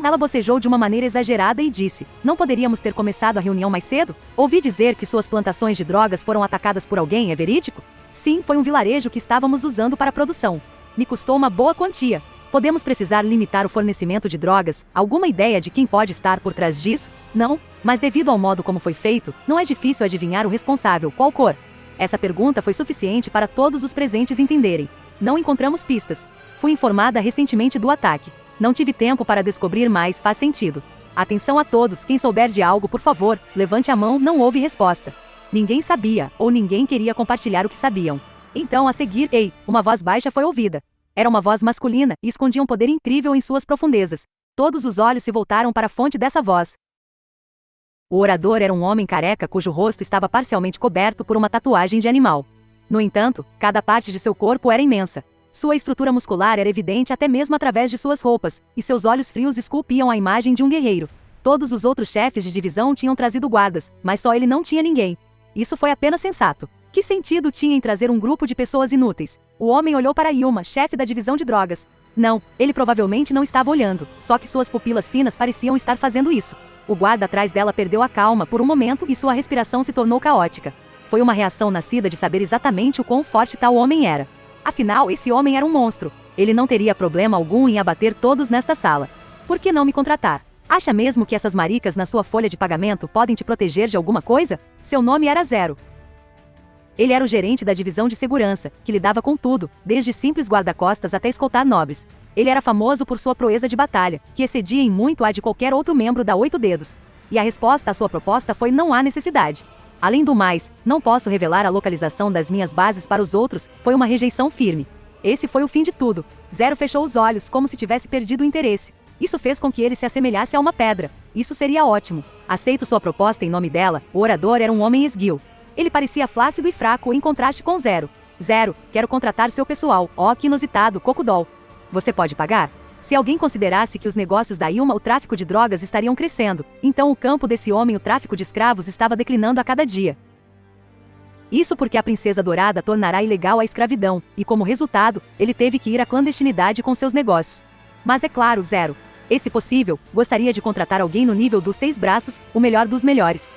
Ela bocejou de uma maneira exagerada e disse: não poderíamos ter começado a reunião mais cedo? Ouvi dizer que suas plantações de drogas foram atacadas por alguém, é verídico? Sim, foi um vilarejo que estávamos usando para a produção. Me custou uma boa quantia. Podemos precisar limitar o fornecimento de drogas? Alguma ideia de quem pode estar por trás disso? Não, Mas devido ao modo como foi feito, não é difícil adivinhar o responsável, qual cor. Essa pergunta foi suficiente para todos os presentes entenderem. Não encontramos pistas. Fui informada recentemente do ataque. Não tive tempo para descobrir, mas faz sentido. Atenção a todos, quem souber de algo, por favor, levante a mão. Não houve resposta. Ninguém sabia, ou ninguém queria compartilhar o que sabiam. Então, a seguir, uma voz baixa foi ouvida. Era uma voz masculina, e escondia um poder incrível em suas profundezas. Todos os olhos se voltaram para a fonte dessa voz. O orador era um homem careca cujo rosto estava parcialmente coberto por uma tatuagem de animal. No entanto, cada parte de seu corpo era imensa. Sua estrutura muscular era evidente até mesmo através de suas roupas, e seus olhos frios esculpiam a imagem de um guerreiro. Todos os outros chefes de divisão tinham trazido guardas, mas só ele não tinha ninguém. Isso foi apenas sensato. Que sentido tinha em trazer um grupo de pessoas inúteis? O homem olhou para Yuma, chefe da divisão de drogas. Não, ele provavelmente não estava olhando, só que suas pupilas finas pareciam estar fazendo isso. O guarda atrás dela perdeu a calma por um momento e sua respiração se tornou caótica. Foi uma reação nascida de saber exatamente o quão forte tal homem era. Afinal, esse homem era um monstro. Ele não teria problema algum em abater todos nesta sala. Por que não me contratar? Acha mesmo que essas maricas na sua folha de pagamento podem te proteger de alguma coisa? Seu nome era Zero. Ele era o gerente da divisão de segurança, que lidava com tudo, desde simples guarda-costas até escoltar nobres. Ele era famoso por sua proeza de batalha, que excedia em muito a de qualquer outro membro da 8 Dedos. E a resposta à sua proposta foi: não há necessidade. Além do mais, não posso revelar a localização das minhas bases para os outros, foi uma rejeição firme. Esse foi o fim de tudo. Zero fechou os olhos como se tivesse perdido o interesse. Isso fez com que ele se assemelhasse a uma pedra. Isso seria ótimo. Aceito sua proposta em nome dela. O orador era um homem esguio. Ele parecia flácido e fraco em contraste com Zero. Zero, quero contratar seu pessoal. Oh, que inusitado, Cocodol. Você pode pagar? Se alguém considerasse que os negócios da Yuma, o tráfico de drogas, estariam crescendo, então o campo desse homem, o tráfico de escravos, estava declinando a cada dia. Isso porque a princesa dourada tornará ilegal a escravidão, e como resultado, ele teve que ir à clandestinidade com seus negócios. Mas é claro, Zero. Esse possível, gostaria de contratar alguém no nível dos 6 braços, o melhor dos melhores.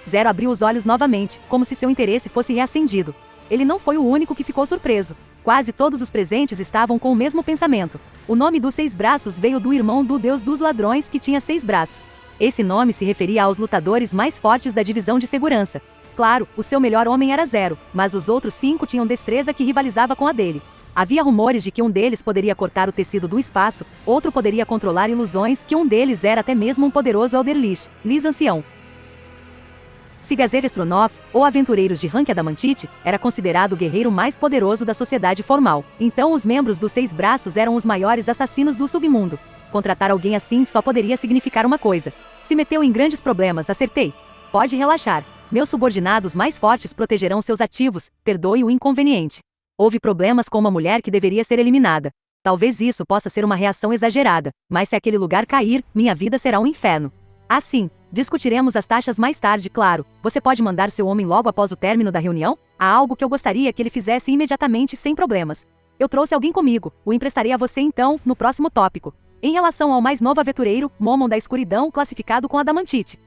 Zero abriu os olhos novamente, como se seu interesse fosse reacendido. Ele não foi o único que ficou surpreso. Quase todos os presentes estavam com o mesmo pensamento. O nome dos 6 braços veio do irmão do deus dos ladrões, que tinha 6 braços. Esse nome se referia aos lutadores mais fortes da divisão de segurança. Claro, o seu melhor homem era Zero, mas os outros 5 tinham destreza que rivalizava com a dele. Havia rumores de que um deles poderia cortar o tecido do espaço, outro poderia controlar ilusões, que um deles era até mesmo um poderoso Elder Lis ancião. Sigazer Stronov, ou Aventureiros de Rank Adamantite, era considerado o guerreiro mais poderoso da sociedade formal. Então os membros dos 6 braços eram os maiores assassinos do submundo. Contratar alguém assim só poderia significar uma coisa. Se meteu em grandes problemas, acertei. Pode relaxar. Meus subordinados mais fortes protegerão seus ativos, perdoe o inconveniente. Houve problemas com uma mulher que deveria ser eliminada. Talvez isso possa ser uma reação exagerada, mas se aquele lugar cair, minha vida será um inferno. Assim, discutiremos as taxas mais tarde, claro. Você pode mandar seu homem logo após o término da reunião? Há algo que eu gostaria que ele fizesse imediatamente sem problemas. Eu trouxe alguém comigo, o emprestarei a você então, no próximo tópico. Em relação ao mais novo aventureiro, Momon da Escuridão, classificado com Adamantite.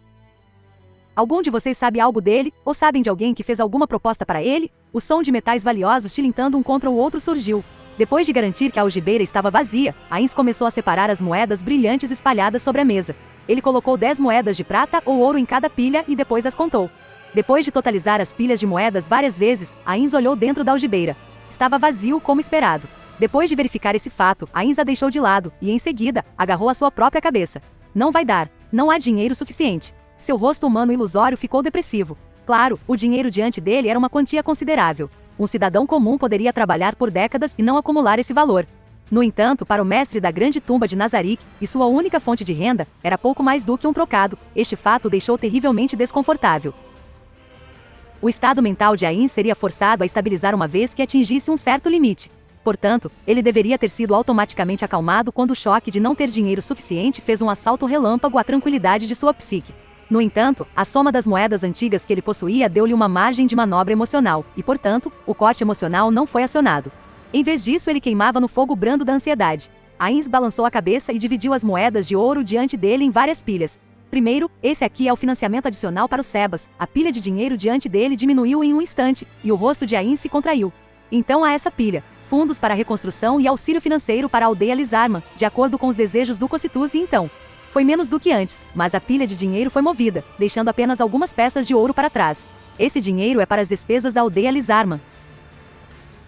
Algum de vocês sabe algo dele, ou sabem de alguém que fez alguma proposta para ele? O som de metais valiosos tilintando um contra o outro surgiu. Depois de garantir que a algibeira estava vazia, Ains começou a separar as moedas brilhantes espalhadas sobre a mesa. Ele colocou 10 moedas de prata ou ouro em cada pilha e depois as contou. Depois de totalizar as pilhas de moedas várias vezes, Ains olhou dentro da algibeira. Estava vazio como esperado. Depois de verificar esse fato, Ains a deixou de lado e, em seguida, agarrou a sua própria cabeça. Não vai dar. Não há dinheiro suficiente. Seu rosto humano ilusório ficou depressivo. Claro, o dinheiro diante dele era uma quantia considerável. Um cidadão comum poderia trabalhar por décadas e não acumular esse valor. No entanto, para o mestre da grande tumba de Nazarick, e sua única fonte de renda, era pouco mais do que um trocado. Este fato o deixou terrivelmente desconfortável. O estado mental de Ains seria forçado a estabilizar uma vez que atingisse um certo limite. Portanto, ele deveria ter sido automaticamente acalmado quando o choque de não ter dinheiro suficiente fez um assalto relâmpago à tranquilidade de sua psique. No entanto, a soma das moedas antigas que ele possuía deu-lhe uma margem de manobra emocional, e portanto, o corte emocional não foi acionado. Em vez disso, ele queimava no fogo brando da ansiedade. Ains balançou a cabeça e dividiu as moedas de ouro diante dele em várias pilhas. Primeiro, esse aqui é o financiamento adicional para o Sebas. A pilha de dinheiro diante dele diminuiu em um instante, e o rosto de Ains se contraiu. Então há essa pilha. Fundos para reconstrução e auxílio financeiro para a aldeia Lizarman, de acordo com os desejos do Cossitus e então. Foi menos do que antes, mas a pilha de dinheiro foi movida, deixando apenas algumas peças de ouro para trás. Esse dinheiro é para as despesas da aldeia Lizarman.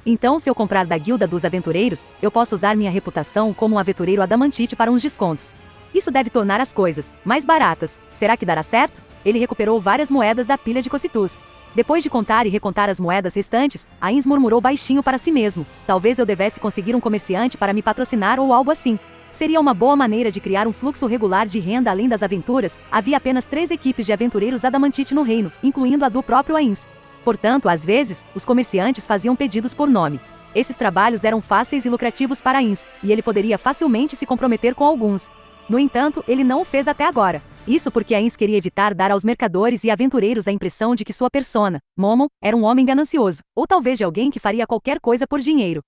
Então, se eu comprar da Guilda dos Aventureiros, eu posso usar minha reputação como um aventureiro adamantite para uns descontos. Isso deve tornar as coisas mais baratas. Será que dará certo? Ele recuperou várias moedas da pilha de Cocytus. Depois de contar e recontar as moedas restantes, Ainz murmurou baixinho para si mesmo. Talvez eu devesse conseguir um comerciante para me patrocinar ou algo assim. Seria uma boa maneira de criar um fluxo regular de renda além das aventuras. Havia apenas 3 equipes de aventureiros adamantite no reino, incluindo a do próprio Ainz. Portanto, às vezes, os comerciantes faziam pedidos por nome. Esses trabalhos eram fáceis e lucrativos para Ainz, e ele poderia facilmente se comprometer com alguns. No entanto, ele não o fez até agora. Isso porque Ainz queria evitar dar aos mercadores e aventureiros a impressão de que sua persona, Momon, era um homem ganancioso, ou talvez de alguém que faria qualquer coisa por dinheiro.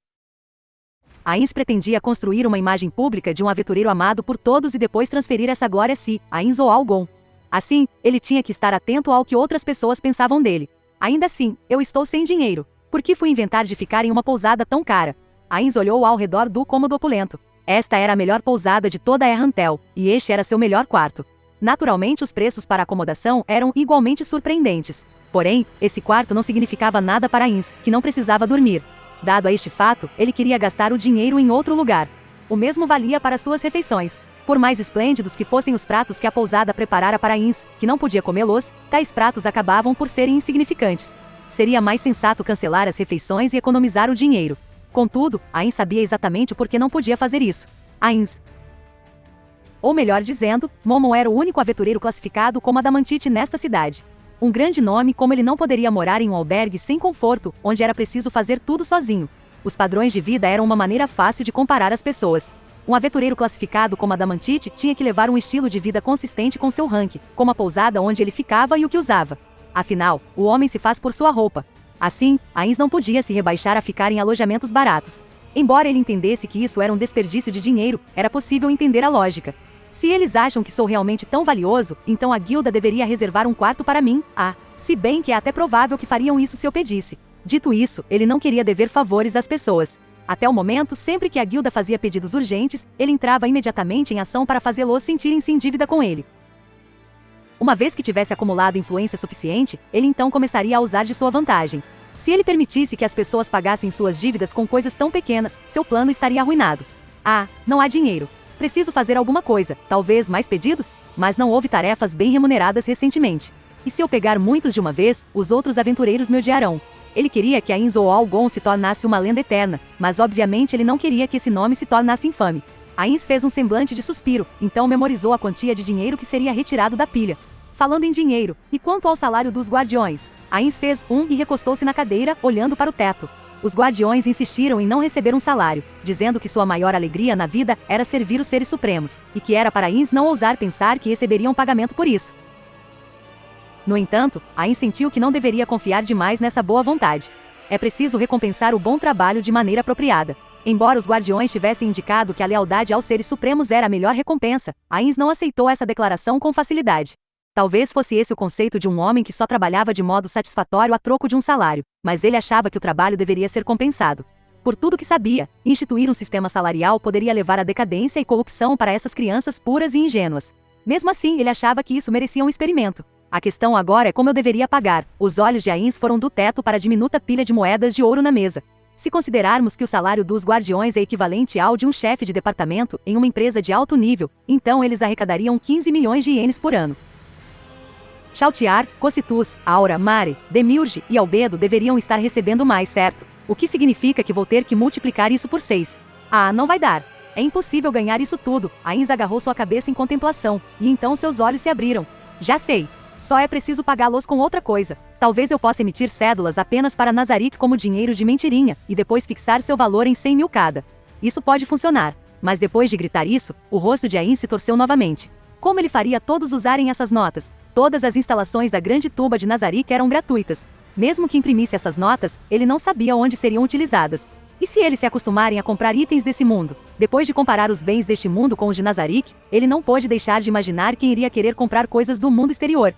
Ainz pretendia construir uma imagem pública de um aventureiro amado por todos e depois transferir essa glória a si, Ainz ou Algon. Assim, ele tinha que estar atento ao que outras pessoas pensavam dele. Ainda assim, eu estou sem dinheiro. Por que fui inventar de ficar em uma pousada tão cara? Ainz olhou ao redor do cômodo opulento. Esta era a melhor pousada de toda Errantel, e este era seu melhor quarto. Naturalmente, os preços para acomodação eram igualmente surpreendentes. Porém, esse quarto não significava nada para Ainz, que não precisava dormir. Dado a este fato, ele queria gastar o dinheiro em outro lugar. O mesmo valia para suas refeições. Por mais esplêndidos que fossem os pratos que a pousada preparara para Ainz, que não podia comê-los, tais pratos acabavam por serem insignificantes. Seria mais sensato cancelar as refeições e economizar o dinheiro. Contudo, Ainz sabia exatamente o porquê não podia fazer isso. Ainz, ou melhor dizendo, Momon era o único aventureiro classificado como adamantite nesta cidade. Um grande nome, como ele não poderia morar em um albergue sem conforto, onde era preciso fazer tudo sozinho. Os padrões de vida eram uma maneira fácil de comparar as pessoas. Um aventureiro classificado como adamantite tinha que levar um estilo de vida consistente com seu rank, como a pousada onde ele ficava e o que usava. Afinal, o homem se faz por sua roupa. Assim, Ainz não podia se rebaixar a ficar em alojamentos baratos. Embora ele entendesse que isso era um desperdício de dinheiro, era possível entender a lógica. Se eles acham que sou realmente tão valioso, então a guilda deveria reservar um quarto para mim. Se bem que é até provável que fariam isso se eu pedisse. Dito isso, ele não queria dever favores às pessoas. Até o momento, sempre que a guilda fazia pedidos urgentes, ele entrava imediatamente em ação para fazê-los sentirem-se em dívida com ele. Uma vez que tivesse acumulado influência suficiente, ele então começaria a usar de sua vantagem. Se ele permitisse que as pessoas pagassem suas dívidas com coisas tão pequenas, seu plano estaria arruinado. Não há dinheiro. Preciso fazer alguma coisa, talvez mais pedidos? Mas não houve tarefas bem remuneradas recentemente. E se eu pegar muitos de uma vez, os outros aventureiros me odiarão. Ele queria que Ainz ou Algon se tornasse uma lenda eterna, mas obviamente ele não queria que esse nome se tornasse infame. Ainz fez um semblante de suspiro, então memorizou a quantia de dinheiro que seria retirado da pilha. Falando em dinheiro, e quanto ao salário dos guardiões? Ainz fez e recostou-se na cadeira, olhando para o teto. Os guardiões insistiram em não receber um salário, dizendo que sua maior alegria na vida era servir os seres supremos, e que era para Ainz não ousar pensar que receberiam pagamento por isso. No entanto, Ainz sentiu que não deveria confiar demais nessa boa vontade. É preciso recompensar o bom trabalho de maneira apropriada. Embora os guardiões tivessem indicado que a lealdade aos seres supremos era a melhor recompensa, Ainz não aceitou essa declaração com facilidade. Talvez fosse esse o conceito de um homem que só trabalhava de modo satisfatório a troco de um salário, mas ele achava que o trabalho deveria ser compensado. Por tudo que sabia, instituir um sistema salarial poderia levar à decadência e corrupção para essas crianças puras e ingênuas. Mesmo assim, ele achava que isso merecia um experimento. A questão agora é como eu deveria pagar. Os olhos de Ainz foram do teto para a diminuta pilha de moedas de ouro na mesa. Se considerarmos que o salário dos guardiões é equivalente ao de um chefe de departamento em uma empresa de alto nível, então eles arrecadariam 15 milhões de ienes por ano. Chautiar, Cocytus, Aura, Mare, Demiurge e Albedo deveriam estar recebendo mais, certo? O que significa que vou ter que multiplicar isso por 6. Não vai dar. É impossível ganhar isso tudo. Ainz agarrou sua cabeça em contemplação, e então seus olhos se abriram. Já sei. Só é preciso pagá-los com outra coisa. Talvez eu possa emitir cédulas apenas para Nazarick como dinheiro de mentirinha, e depois fixar seu valor em 100 mil cada. Isso pode funcionar. Mas depois de gritar isso, o rosto de Ainz se torceu novamente. Como ele faria todos usarem essas notas? Todas as instalações da grande tuba de Nazarick eram gratuitas. Mesmo que imprimisse essas notas, ele não sabia onde seriam utilizadas. E se eles se acostumarem a comprar itens desse mundo? Depois de comparar os bens deste mundo com os de Nazarick, ele não pôde deixar de imaginar quem iria querer comprar coisas do mundo exterior.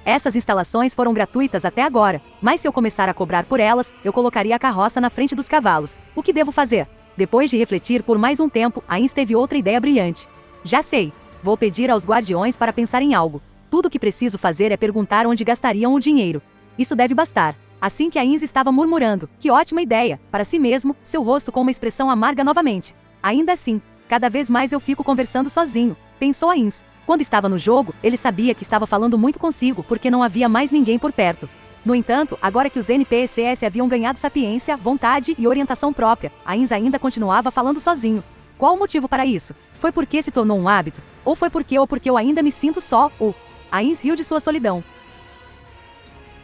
Essas instalações foram gratuitas até agora, mas se eu começar a cobrar por elas, eu colocaria a carroça na frente dos cavalos. O que devo fazer? Depois de refletir por mais um tempo, Ainz teve outra ideia brilhante. Já sei. Vou pedir aos guardiões para pensar em algo. Tudo o que preciso fazer é perguntar onde gastariam o dinheiro. Isso deve bastar. Assim que Ainz estava murmurando, que ótima ideia, para si mesmo, seu rosto com uma expressão amarga novamente. Ainda assim, cada vez mais eu fico conversando sozinho, pensou Ainz. Quando estava no jogo, ele sabia que estava falando muito consigo porque não havia mais ninguém por perto. No entanto, agora que os NPCs haviam ganhado sapiência, vontade e orientação própria, Ainz ainda continuava falando sozinho. Qual o motivo para isso? Foi porque se tornou um hábito? Ou foi porque eu ainda me sinto só? Ainz riu de sua solidão.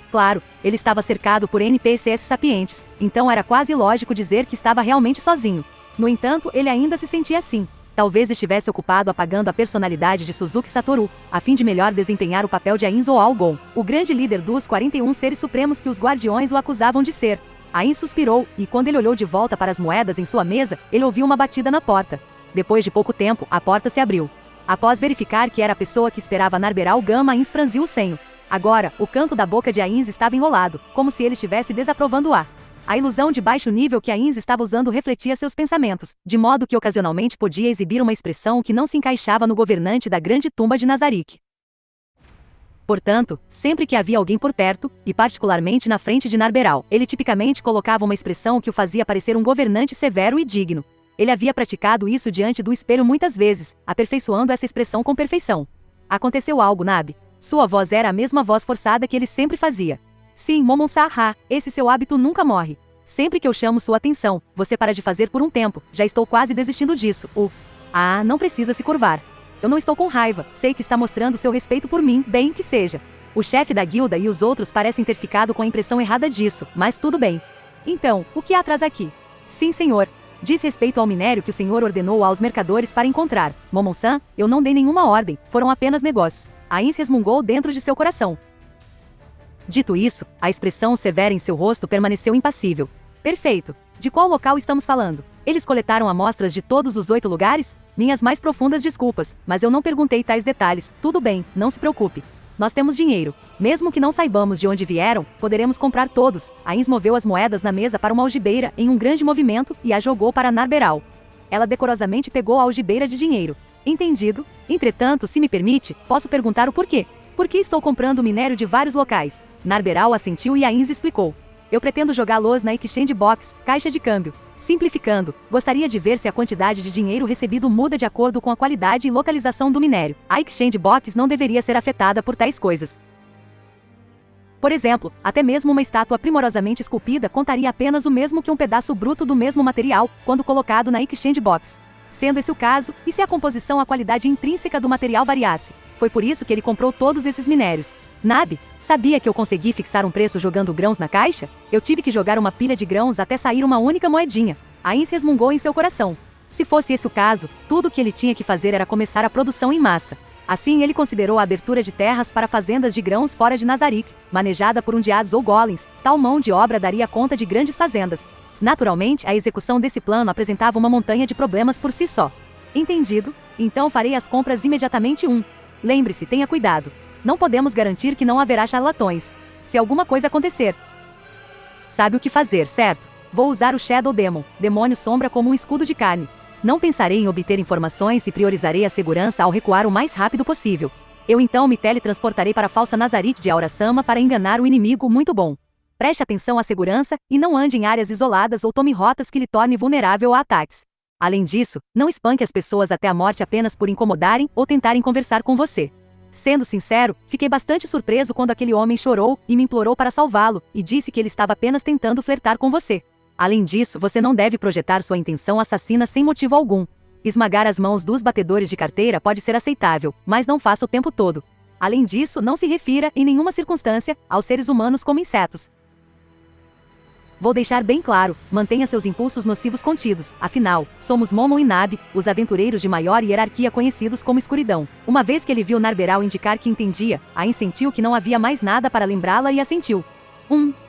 Claro, ele estava cercado por NPCs sapientes, então era quase lógico dizer que estava realmente sozinho. No entanto, ele ainda se sentia assim. Talvez estivesse ocupado apagando a personalidade de Suzuki Satoru, a fim de melhor desempenhar o papel de Ainz ou Algon, o grande líder dos 41 seres supremos que os guardiões o acusavam de ser. Ainz suspirou, e quando ele olhou de volta para as moedas em sua mesa, ele ouviu uma batida na porta. Depois de pouco tempo, a porta se abriu. Após verificar que era a pessoa que esperava Narberal Gama, Ainz franziu o senho. Agora, o canto da boca de Ainz estava enrolado, como se ele estivesse desaprovando a ilusão de baixo nível que Ainz estava usando refletia seus pensamentos, de modo que ocasionalmente podia exibir uma expressão que não se encaixava no governante da grande tumba de Nazarick. Portanto, sempre que havia alguém por perto, e particularmente na frente de Narberal, ele tipicamente colocava uma expressão que o fazia parecer um governante severo e digno. Ele havia praticado isso diante do espelho muitas vezes, aperfeiçoando essa expressão com perfeição. Aconteceu algo, Nab. Sua voz era a mesma voz forçada que ele sempre fazia. Sim, Momon-sa, esse seu hábito nunca morre. Sempre que eu chamo sua atenção, você para de fazer por um tempo, já estou quase desistindo disso. Não precisa se curvar. Eu não estou com raiva, sei que está mostrando seu respeito por mim, bem que seja. O chefe da guilda e os outros parecem ter ficado com a impressão errada disso, mas tudo bem. Então, o que há atrás aqui? Sim, senhor. Diz respeito ao minério que o senhor ordenou aos mercadores para encontrar. Momon-san, eu não dei nenhuma ordem, foram apenas negócios. Ainz resmungou dentro de seu coração. Dito isso, a expressão severa em seu rosto permaneceu impassível. Perfeito. De qual local estamos falando? Eles coletaram amostras de todos os 8 lugares? Minhas mais profundas desculpas, mas eu não perguntei tais detalhes. Tudo bem, não se preocupe. Nós temos dinheiro. Mesmo que não saibamos de onde vieram, poderemos comprar todos. Ainz moveu as moedas na mesa para uma algibeira em um grande movimento e a jogou para Narberal. Ela decorosamente pegou a algibeira de dinheiro. Entendido. Entretanto, se me permite, posso perguntar o porquê. Por que estou comprando minério de vários locais? Narberal assentiu e Ainz explicou. Eu pretendo jogá-los na Exchange Box, caixa de câmbio. Simplificando, gostaria de ver se a quantidade de dinheiro recebido muda de acordo com a qualidade e localização do minério. A Exchange Box não deveria ser afetada por tais coisas. Por exemplo, até mesmo uma estátua primorosamente esculpida contaria apenas o mesmo que um pedaço bruto do mesmo material, quando colocado na Exchange Box. Sendo esse o caso, e se a composição a qualidade intrínseca do material variasse? Foi por isso que ele comprou todos esses minérios. Nab, sabia que eu consegui fixar um preço jogando grãos na caixa? Eu tive que jogar uma pilha de grãos até sair uma única moedinha. Ainz resmungou em seu coração. Se fosse esse o caso, tudo o que ele tinha que fazer era começar a produção em massa. Assim ele considerou a abertura de terras para fazendas de grãos fora de Nazarick, manejada por undeados ou golems. Tal mão de obra daria conta de grandes fazendas. Naturalmente, a execução desse plano apresentava uma montanha de problemas por si só. Entendido? Então farei as compras imediatamente. Lembre-se, tenha cuidado. Não podemos garantir que não haverá charlatões. Se alguma coisa acontecer. Sabe o que fazer, certo? Vou usar o Shadow Demon, demônio sombra, como um escudo de carne. Não pensarei em obter informações e priorizarei a segurança ao recuar o mais rápido possível. Eu então me teletransportarei para a falsa Nazarick de Aura-sama para enganar o inimigo. Muito bom. Preste atenção à segurança e não ande em áreas isoladas ou tome rotas que lhe torne vulnerável a ataques. Além disso, não espanque as pessoas até a morte apenas por incomodarem ou tentarem conversar com você. Sendo sincero, fiquei bastante surpreso quando aquele homem chorou e me implorou para salvá-lo, e disse que ele estava apenas tentando flertar com você. Além disso, você não deve projetar sua intenção assassina sem motivo algum. Esmagar as mãos dos batedores de carteira pode ser aceitável, mas não faça o tempo todo. Além disso, não se refira, em nenhuma circunstância, aos seres humanos como insetos. Vou deixar bem claro, mantenha seus impulsos nocivos contidos, afinal, somos Momon e Nab, os aventureiros de maior hierarquia conhecidos como escuridão. Uma vez que ele viu Narberal indicar que entendia, Ainz sentiu que não havia mais nada para lembrá-la e assentiu.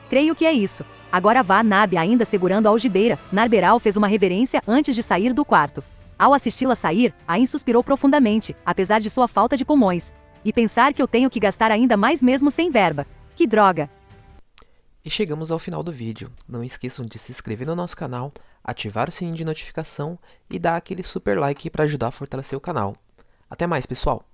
Creio que é isso. Agora vá. Nab ainda segurando a algibeira, Narberal fez uma reverência antes de sair do quarto. Ao assisti-la sair, Ainz suspirou profundamente, apesar de sua falta de pulmões. E pensar que eu tenho que gastar ainda mais mesmo sem verba. Que droga! E chegamos ao final do vídeo. Não esqueçam de se inscrever no nosso canal, ativar o sininho de notificação e dar aquele super like para ajudar a fortalecer o canal. Até mais, pessoal!